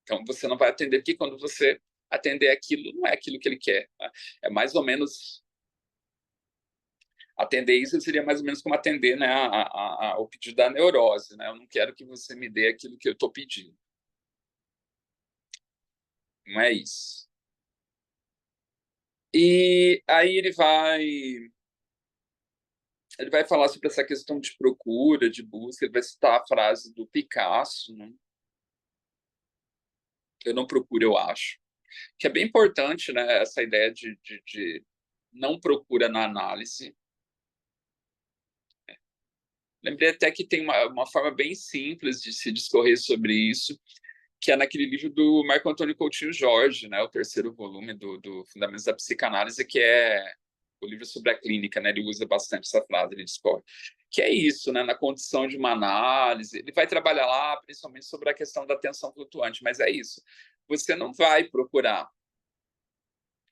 Então, você não vai atender, porque quando você atender aquilo, não é aquilo que ele quer. Né? É mais ou menos. Atender isso seria mais ou menos como atender, né, o pedido da neurose. Né? Eu não quero que você me dê aquilo que eu estou pedindo. Não é isso. E aí ele vai falar sobre essa questão de procura, de busca, ele vai citar a frase do Picasso, né? Eu não procuro, eu acho. Que é bem importante, né, essa ideia de não procura na análise. Lembrei até que tem uma forma bem simples de se discorrer sobre isso, que é naquele livro do Marco Antônio Coutinho Jorge, né, o terceiro volume do Fundamentos da Psicanálise, que é o livro sobre a clínica, né, ele usa bastante essa frase, ele discorre. Que é isso, né, na condição de uma análise, ele vai trabalhar lá principalmente sobre a questão da atenção flutuante, mas é isso. Você não vai procurar,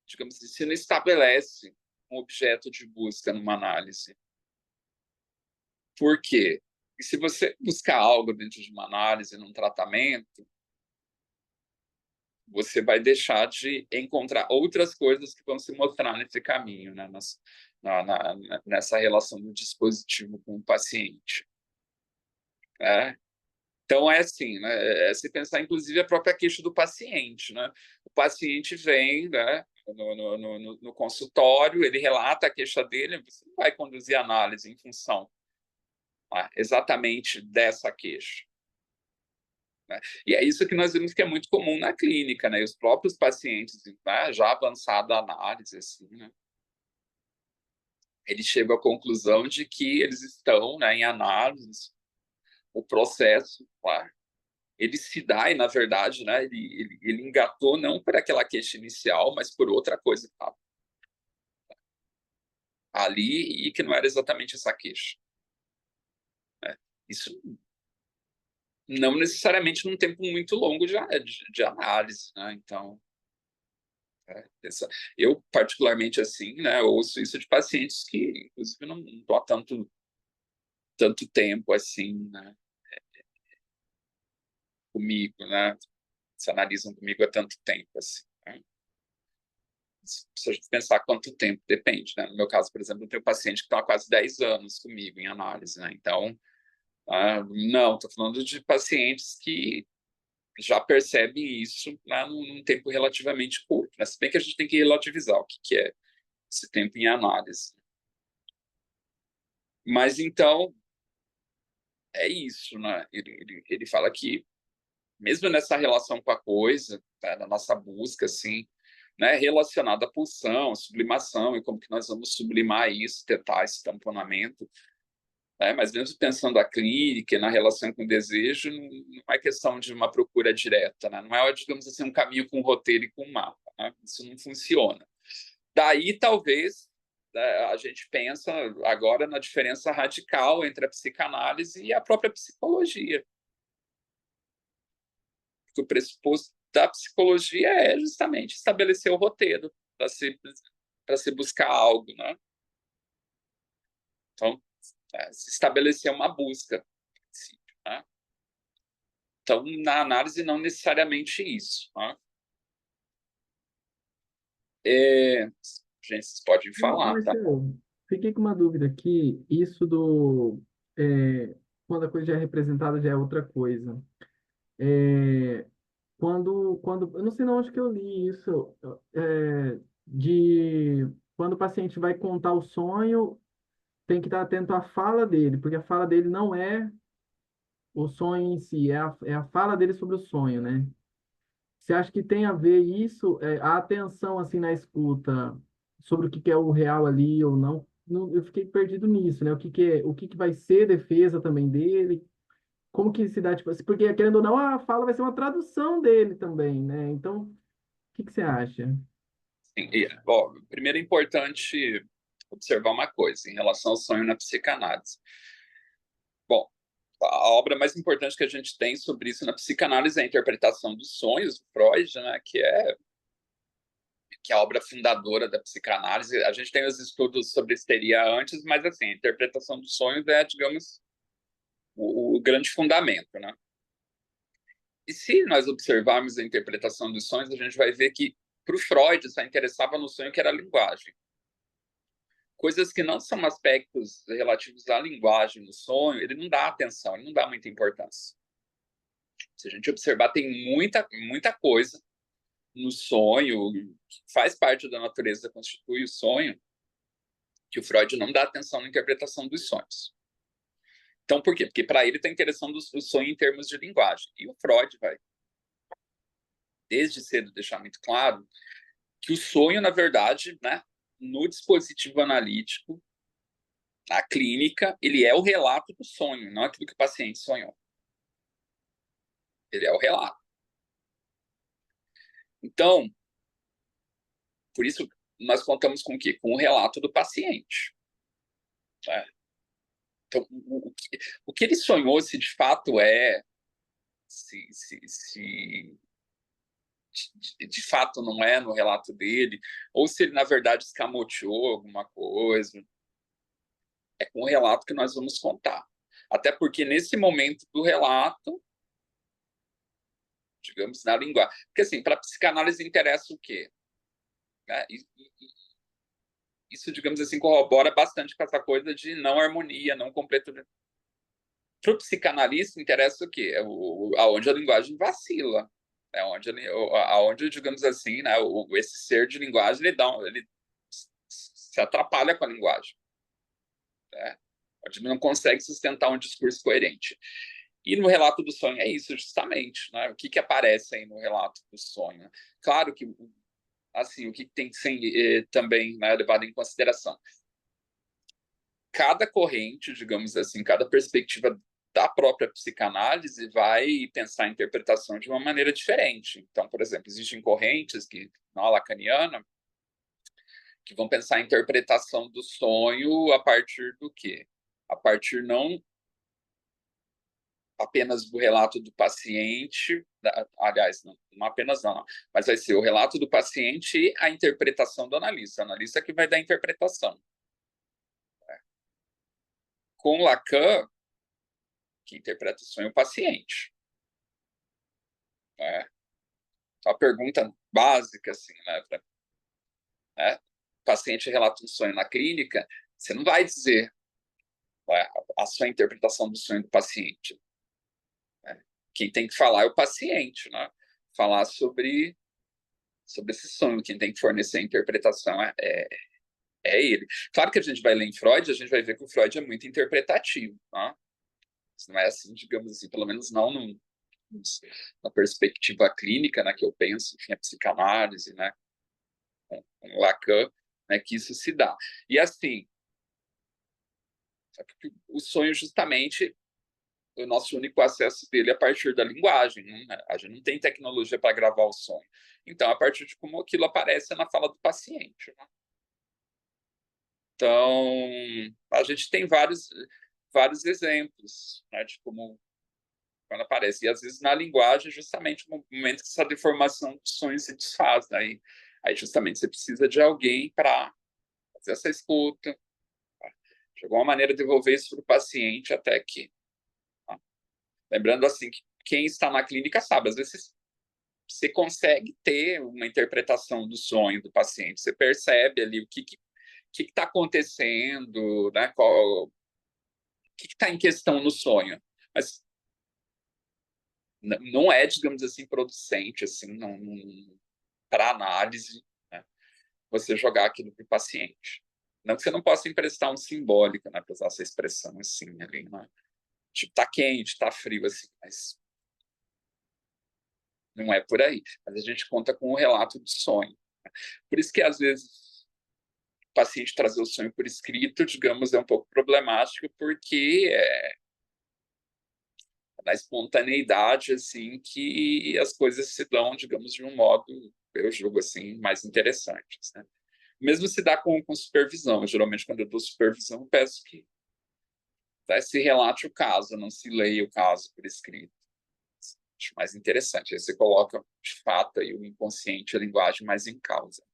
digamos assim, se não estabelece um objeto de busca numa análise. Por quê? E se você buscar algo dentro de uma análise, num tratamento, você vai deixar de encontrar outras coisas que vão se mostrar nesse caminho, né? Nessa relação do dispositivo com o paciente. Né? Então, é assim, né? Se pensar, inclusive, a própria queixa do paciente. Né? O paciente vem, né, no consultório, ele relata a queixa dele, você não vai conduzir análise em função, né, exatamente dessa queixa. Né? E é isso que nós vemos que é muito comum na clínica, né? E os próprios pacientes, né, já avançada a análise, assim, né, eles chegam à conclusão de que eles estão, né, em análise, o processo, claro, ele se dá e, na verdade, né, ele engatou não por aquela queixa inicial, mas por outra coisa que estava ali e que não era exatamente essa queixa. Né? Isso não necessariamente num tempo muito longo de análise, né? Então, eu, particularmente, assim, né, ouço isso de pacientes que, inclusive, não estou há tanto tempo, assim, né, comigo, né, se analisam comigo há tanto tempo, assim. Né? Se a gente pensar quanto tempo, depende, né? No meu caso, por exemplo, eu tenho paciente que estão há quase 10 anos comigo em análise, né? Então, não, estou falando de pacientes que já percebem isso, né, num tempo relativamente curto, né? Se bem que a gente tem que relativizar o que é esse tempo em análise. Mas, então, é isso, né? Ele fala que, mesmo nessa relação com a coisa, tá, na nossa busca, assim, né, relacionada à pulsão, sublimação, e como que nós vamos sublimar isso, tentar esse tamponamento, né? Mas mesmo pensando a clínica, na relação com o desejo, não é questão de uma procura direta, né? Não é, digamos assim, um caminho com roteiro e com mapa, né? Isso não funciona. Daí, talvez, a gente pensa agora na diferença radical entre a psicanálise e a própria psicologia. Porque o pressuposto da psicologia é justamente estabelecer o roteiro para se buscar algo, né? Então, se estabelecer uma busca, né? Então, na análise, não necessariamente isso. Né? Gente, vocês podem falar, tá? Marcelo, fiquei com uma dúvida aqui. Isso do quando a coisa já é representada já é outra coisa. É, eu não sei não, acho que eu li isso, de quando o paciente vai contar o sonho, tem que estar atento à fala dele, porque a fala dele não é o sonho em si, é a fala dele sobre o sonho, né? Você acha que tem a ver isso, a atenção assim na escuta sobre o que que é o real ali ou não? Eu fiquei perdido nisso, né? O que que vai ser defesa também dele? Como que se dá, tipo, assim, porque querendo ou não, a fala vai ser uma tradução dele também, né? Então, o que que você acha? Sim, bom, primeiro é importante observar uma coisa em relação ao sonho na psicanálise. Bom, a obra mais importante que a gente tem sobre isso na psicanálise é a interpretação dos sonhos, do Freud, né, que é a obra fundadora da psicanálise. A gente tem os estudos sobre histeria antes, mas assim, a interpretação dos sonhos é, digamos, o grande fundamento, né? E se nós observarmos a interpretação dos sonhos, a gente vai ver que, para o Freud, só interessava no sonho que era a linguagem. Coisas que não são aspectos relativos à linguagem no sonho, ele não dá atenção, ele não dá muita importância. Se a gente observar, tem muita coisa no sonho, que faz parte da natureza, constitui o sonho, que o Freud não dá atenção na interpretação dos sonhos. Então, por quê? Porque para ele está interessando o sonho em termos de linguagem. E o Freud vai desde cedo deixar muito claro que o sonho, na verdade, né, no dispositivo analítico, na clínica, ele é o relato do sonho, não aquilo que o paciente sonhou. Ele é o relato. Então, por isso, nós contamos com o quê? Com o relato do paciente. Né? Então, o que ele sonhou, se de fato é, se de fato não é no relato dele, ou se ele, na verdade, escamoteou alguma coisa, é com o relato que nós vamos contar. Até porque, nesse momento do relato, digamos, na linguagem. Porque, assim, para a psicanálise interessa o quê? Né? Isso, digamos assim, corrobora bastante com essa coisa de não harmonia, não completo. Para o psicanalista interessa o quê? Aonde a linguagem vacila. É aonde, digamos assim, né, esse ser de linguagem ele se atrapalha com a linguagem. Né? Onde ele não consegue sustentar um discurso coerente. E no relato do sonho é isso, justamente. Né? O que aparece aí no relato do sonho? Claro que assim, o que tem que ser também, né, levado em consideração. Cada corrente, digamos assim, cada perspectiva da própria psicanálise vai pensar a interpretação de uma maneira diferente. Então, por exemplo, existem correntes que, na lacaniana, que vão pensar a interpretação do sonho a partir do quê? A partir não apenas do relato do paciente, aliás, não apenas não, mas vai ser o relato do paciente e a interpretação do analista. O analista que vai dar a interpretação. Com Lacan, que interpreta o sonho, é o paciente. A pergunta básica, assim, né? O paciente relata um sonho na clínica, você não vai dizer a sua interpretação do sonho do paciente. Né? Quem tem que falar é o paciente, né? Falar sobre esse sonho, quem tem que fornecer a interpretação é ele. Claro que a gente vai ler em Freud, a gente vai ver que o Freud é muito interpretativo. Né? Não é assim, digamos assim, pelo menos não na perspectiva clínica, né, que eu penso, enfim, a psicanálise, né, com Lacan, né, que isso se dá. E assim, o sonho justamente, o nosso único acesso dele é a partir da linguagem, né? A gente não tem tecnologia para gravar o sonho. Então, a partir de como aquilo aparece na fala do paciente. Né? Então, a gente tem vários exemplos, né, de como quando aparece. E às vezes na linguagem, justamente no momento que essa deformação dos sonhos se desfaz. Aí justamente você precisa de alguém para fazer essa escuta, de alguma maneira devolver isso para o paciente até que. Tá? Lembrando assim que quem está na clínica sabe, às vezes você consegue ter uma interpretação do sonho do paciente, você percebe ali o que está acontecendo, né? O que está em questão no sonho. Mas não é, digamos assim, producente, assim, para análise, né? Você jogar aquilo para o paciente. Não que você não possa emprestar um simbólico, né, para usar essa expressão assim, ali, né? Tipo, tá quente, tá frio, assim, mas não é por aí. Mas a gente conta com o relato do sonho. Por isso que, às vezes, o paciente trazer o sonho por escrito, digamos, é um pouco problemático, porque na espontaneidade, assim, que as coisas se dão, digamos, de um modo, eu julgo, assim, mais interessantes, né? Mesmo se dá com supervisão. Geralmente, quando eu dou supervisão, eu peço que se relate o caso, não se leia o caso por escrito. Acho mais interessante. Aí você coloca, de fato, aí o inconsciente, a linguagem mais em causa.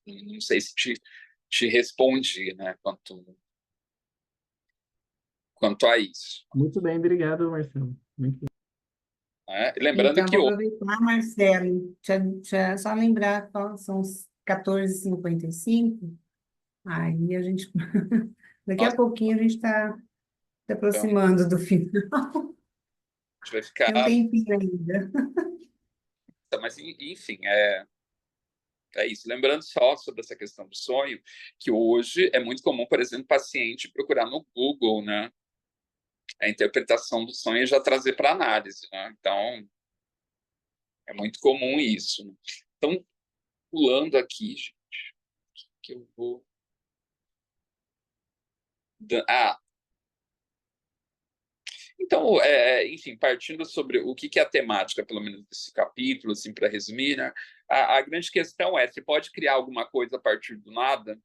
Não sei se te respondi, né, quanto a isso. Muito bem, obrigado, Marcelo. Muito bem. Né? E lembrando Então, que vou aproveitar, Marcelo, só lembrar que são os 14h55. Aí a gente, daqui a nós, pouquinho a gente está se então, aproximando do final. a gente vai Tem um ficar. tempinho ainda. Mas, enfim, é isso. Lembrando só sobre essa questão do sonho, que hoje é muito comum, por exemplo, paciente procurar no Google, né, a interpretação do sonho e já trazer para análise. Né? Então, É muito comum isso, né? Então, pulando aqui, gente, que eu vou... Então, enfim, partindo sobre o que é a temática, pelo menos desse capítulo, assim, para resumir, né? A grande questão é: você pode criar alguma coisa a partir do nada?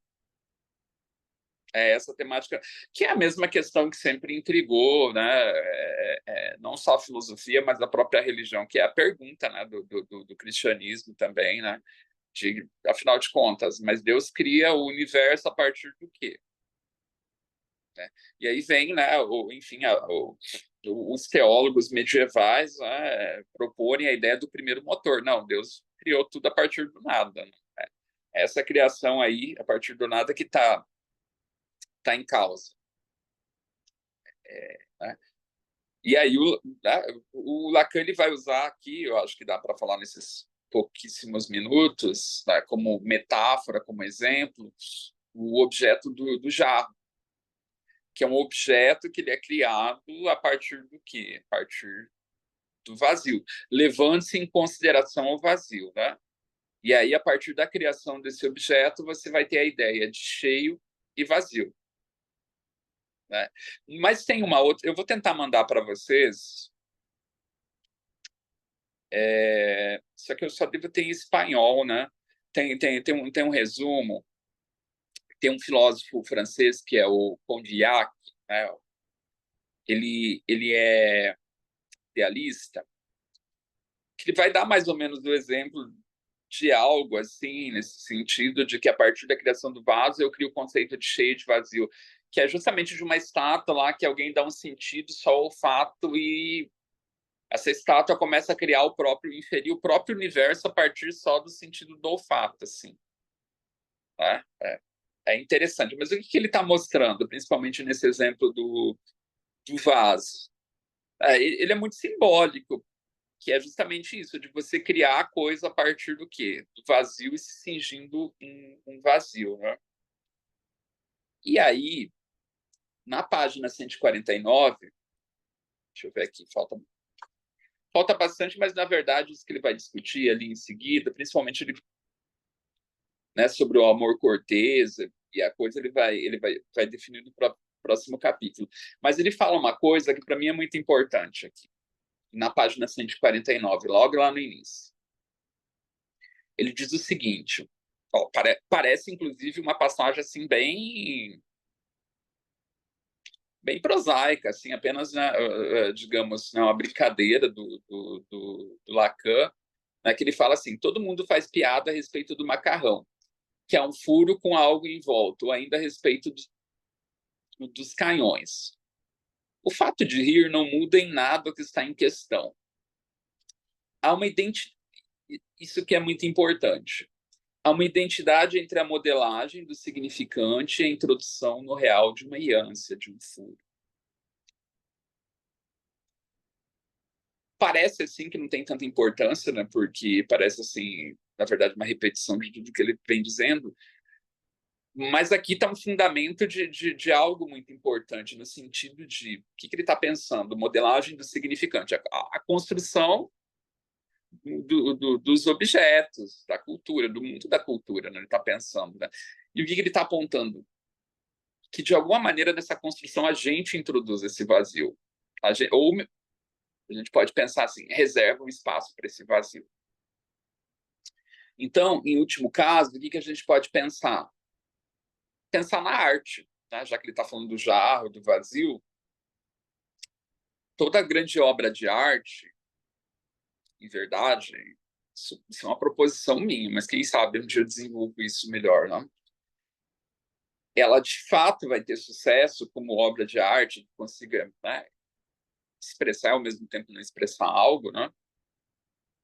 É essa temática, que é a mesma questão que sempre intrigou, né? Não só a filosofia, mas a própria religião, que é a pergunta, né? do cristianismo também, né? Afinal de contas, mas Deus cria o universo a partir do quê? Né? E aí vem, né, enfim, os teólogos medievais, né, proporem a ideia do primeiro motor. Não, Deus criou tudo a partir do nada. Né? Essa criação aí, a partir do nada, que está em causa. Né? E aí o Lacan ele vai usar aqui, eu acho que dá para falar nesses pouquíssimos minutos, né, como metáfora, como exemplo, o objeto do jarro, que é um objeto que ele é criado a partir do quê? A partir do vazio, levando-se em consideração o vazio, né? E aí, a partir da criação desse objeto, você vai ter a ideia de cheio e vazio. Né? Mas tem uma outra, eu vou tentar mandar para vocês, só que eu só devo ter em espanhol, né? Tem um resumo, tem um filósofo francês que é o Condillac, né? Ele é idealista, que vai dar mais ou menos o exemplo de algo assim, nesse sentido de que a partir da criação do vaso eu crio o conceito de cheio e de vazio, que é justamente de uma estátua lá que alguém dá um sentido só ao fato e essa estátua começa a criar inferir o próprio universo a partir só do sentido do olfato, assim. Né? É interessante. Mas o que ele está mostrando, principalmente nesse exemplo do vaso? Ele é muito simbólico, que é justamente isso, de você criar a coisa a partir do quê? Do vazio e se cingindo em um vazio. Né? E aí, na página 149, deixa eu ver aqui, falta bastante, mas na verdade isso que ele vai discutir ali em seguida, principalmente ele, né, sobre o amor cortês e a coisa, ele vai definir no próximo capítulo. Mas ele fala uma coisa que para mim é muito importante aqui, na página 149, logo lá no início. Ele diz o seguinte, ó, parece inclusive uma passagem assim bem prosaica, assim, apenas, né, digamos, né, uma brincadeira do Lacan, né, que ele fala assim: todo mundo faz piada a respeito do macarrão, que é um furo com algo em volta, ou ainda a respeito dos canhões. O fato de rir não muda em nada o que está em questão. Há uma identidade, isso que é muito importante. Há uma identidade entre a modelagem do significante e a introdução no real de uma ânsia, de um furo. Parece assim que não tem tanta importância, né? Porque parece assim, na verdade, uma repetição de tudo que ele vem dizendo. Mas aqui está um fundamento de algo muito importante, no sentido de o que ele está pensando, modelagem do significante, a construção dos objetos, da cultura, do mundo da cultura, né? Ele está pensando. Né? E o que ele está apontando? Que, de alguma maneira, nessa construção, a gente introduz esse vazio. Ou a gente pode pensar assim, reserva um espaço para esse vazio. Então, em último caso, o que a gente pode pensar? Pensar na arte, né? Já que ele está falando do jarro, do vazio. Toda grande obra de arte, em verdade, isso é uma proposição minha, mas quem sabe um dia eu desenvolvo isso melhor, não? Ela, de fato, vai ter sucesso como obra de arte, que consiga, né, expressar ao mesmo tempo não expressar algo, né?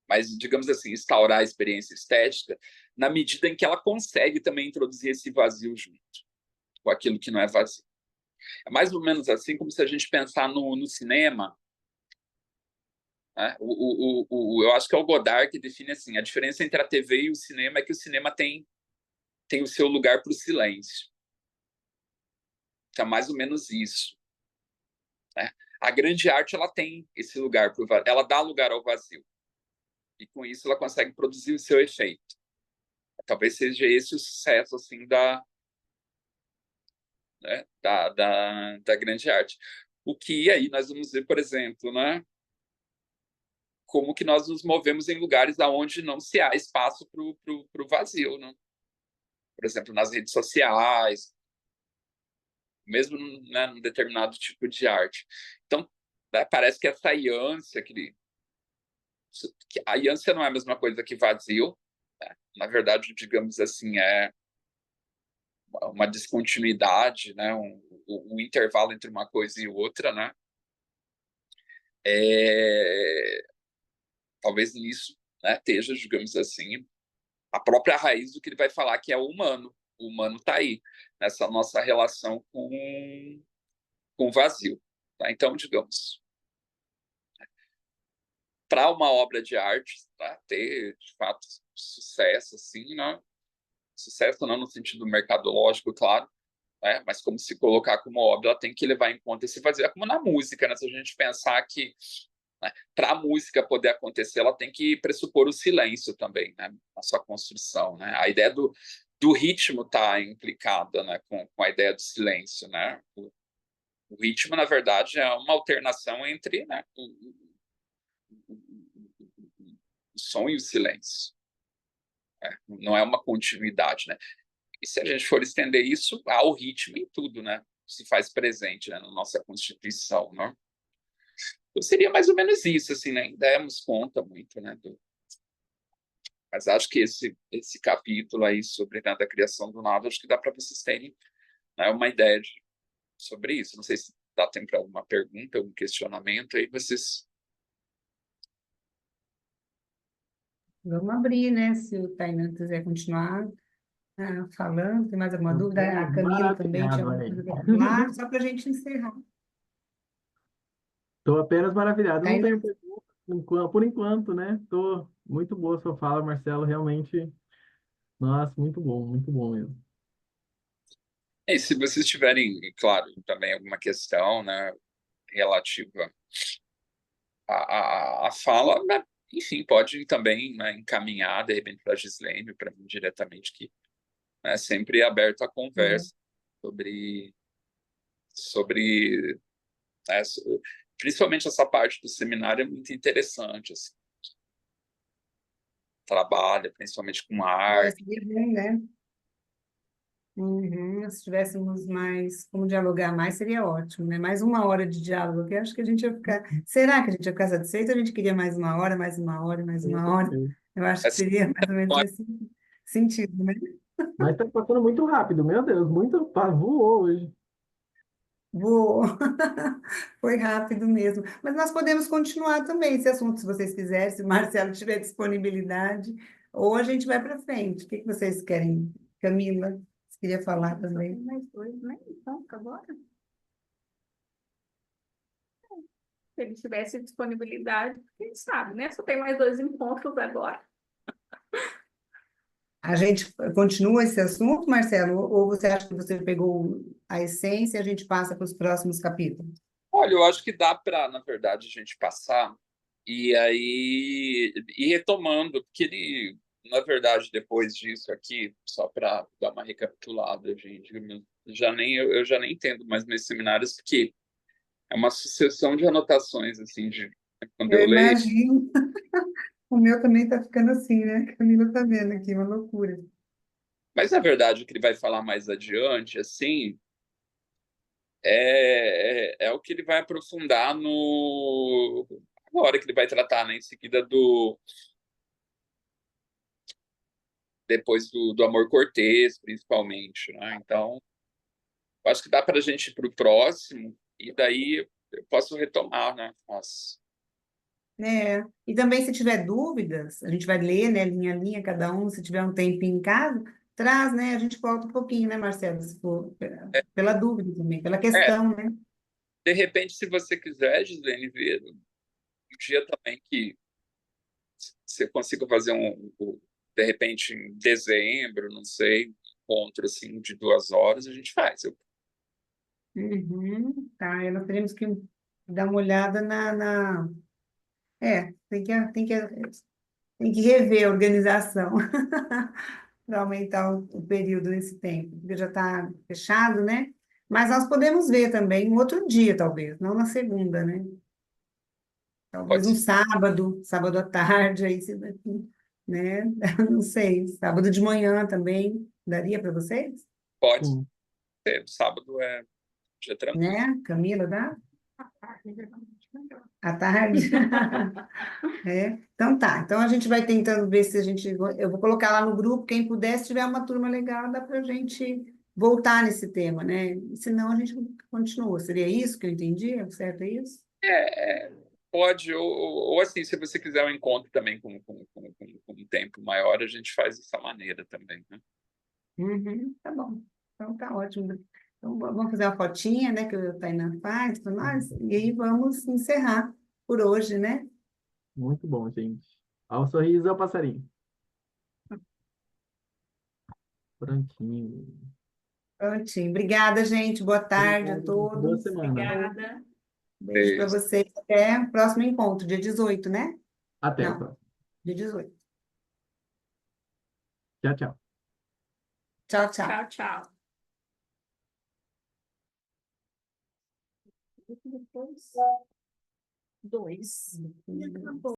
Mas, digamos assim, instaurar a experiência estética na medida em que ela consegue também introduzir esse vazio junto com aquilo que não é vazio. É mais ou menos assim como se a gente pensar no cinema. Né? Eu acho que é o Godard que define assim, a diferença entre a TV e o cinema é que o cinema tem o seu lugar para o silêncio. É mais ou menos isso. Né? A grande arte ela tem esse lugar, ela dá lugar ao vazio. e com isso ela consegue produzir o seu efeito. Talvez seja esse o sucesso assim né, da grande arte. O que aí nós vamos ver, por exemplo, né, como que nós nos movemos em lugares onde não se há espaço para o vazio, né? Por exemplo, nas redes sociais, mesmo, né, num determinado tipo de arte. Então, né, parece que essa ânsia, que a ânsia não é a mesma coisa que vazio, né? Na verdade, digamos assim, é uma descontinuidade, né? Um intervalo entre uma coisa e outra, né? Talvez nisso, né, esteja, digamos assim, a própria raiz do que ele vai falar, que é o humano. O humano está aí, nessa nossa relação com o vazio. Tá? Então, digamos, para uma obra de arte, tá, ter, de fato, sucesso, assim, né? Sucesso não no sentido mercadológico, claro, né? Mas como se colocar como obra, ela tem que levar em conta esse vazio. É como na música, né? Se a gente pensar que, né, para a música poder acontecer, ela tem que pressupor o silêncio também, né? Na sua construção, né? A ideia do ritmo está implicada, né, com a ideia do silêncio, né? O ritmo, na verdade, é uma alternação entre, né, o som e o silêncio. Né? Não é uma continuidade, né? E se a gente for estender isso, há o ritmo em tudo, né? Se faz presente, né, na nossa Constituição, né? Então seria mais ou menos isso, assim, né? Demos conta muito, né? Mas acho que esse capítulo aí sobre, né, da criação do nada, acho que dá para vocês terem, né, uma ideia sobre isso. Não sei se dá tempo para alguma pergunta, algum questionamento, aí vocês... Vamos abrir, né? Se o Tainan quiser continuar falando, tem mais alguma Eu dúvida? A estou Camila também tinha maravilhado alguma aí. coisa para falar, só para a gente encerrar. Estou apenas maravilhado. Não Tainan, tenho pergunta por enquanto, né? Estou muito boa a sua fala, Marcelo. Realmente, nossa, muito bom mesmo. E se vocês tiverem, claro, também alguma questão, né, relativa à fala, né, enfim, pode também, né, encaminhar, de repente, para a Gislene, para mim diretamente, que é sempre aberto à conversa sobre né, principalmente essa parte do seminário é muito interessante, assim, trabalha principalmente com arte. seria bom, né? Uhum, se tivéssemos mais, como dialogar mais, seria ótimo, né? Mais uma hora de diálogo, que eu acho que a gente ia ficar. Será que a gente ia ficar satisfeito? A gente queria mais uma hora, mais uma hora, mais Com uma hora. certeza. Eu acho que Essa seria mais ou menos nesse sentido, né? Mas está passando muito rápido, meu Deus, voou hoje. Vou. Foi rápido mesmo. Mas nós podemos continuar também esse assunto, se vocês quiserem, se o Marcelo tiver disponibilidade, ou a gente vai para frente. O que que vocês querem? Camila, você queria falar também? Mais dois, né? Então, agora. Se ele tivesse disponibilidade, quem sabe, né? Só tem mais dois encontros agora. A gente continua esse assunto, Marcelo, ou você acha que você pegou a essência e a gente passa para os próximos capítulos? Olha, eu acho que dá para, na verdade, a gente passar e aí ir retomando, porque ele, na verdade, depois disso aqui, só para dar uma recapitulada, gente, eu já nem entendo mais meus seminários, porque é uma sucessão de anotações, assim, de quando Eu eu leio. imagino. O meu também está ficando assim, né? A Camila está vendo aqui, uma loucura. Mas, na verdade, o que ele vai falar mais adiante, assim, é o que ele vai aprofundar no... Agora que ele vai tratar, né, em seguida depois do amor cortês, principalmente, né? Então, acho que dá para a gente ir para o próximo e daí eu posso retomar, né? E também, se tiver dúvidas, a gente vai ler, né, linha a linha, cada um, se tiver um tempinho em casa, traz, né? A gente volta um pouquinho, né, Marcelo? Se for, pela dúvida também, pela É, questão, né? de repente, se você quiser, Gislene, ver um dia também que você consiga fazer de repente, em dezembro, não sei, encontro assim de 2 horas, a gente faz. Uhum, tá, e nós teremos que dar uma olhada tem que Tem que rever a organização para aumentar o período nesse tempo, porque já está fechado, né? Mas nós podemos ver também um outro dia, talvez, não na segunda, né? Talvez Pode um ser. sábado, sábado à tarde, aí, né? Não sei, sábado de manhã também, daria para vocês? Pode Sim. ser. Sábado é dia tranquilo. Né? Camila, dá? À tarde, geralmente, melhor. À tarde? É. Então tá, então a gente vai tentando ver se a gente. Eu vou colocar lá no grupo, quem puder, se tiver uma turma legal, dá para a gente voltar nesse tema, né? Senão a gente continua. Seria isso que eu entendi? É certo, é isso? Pode, ou assim, se você quiser um encontro também com um tempo maior, a gente faz dessa maneira também, né? Uhum, tá bom. Então tá ótimo. Então vamos fazer uma fotinha, né? Que o Tainá faz para nós, e aí vamos encerrar por hoje, né? Muito bom, gente. Ao sorriso ao passarinho. Prontinho. Prontinho. Obrigada, gente. Boa tarde a Obrigado, gente. Boa todos. semana. Obrigada. Beijo para Beijo. vocês. Até o próximo encontro, dia 18, né? Até o Não, próximo. dia 18. Tchau, tchau. Tchau, tchau. Tchau, tchau. Depois, dois. E acabou.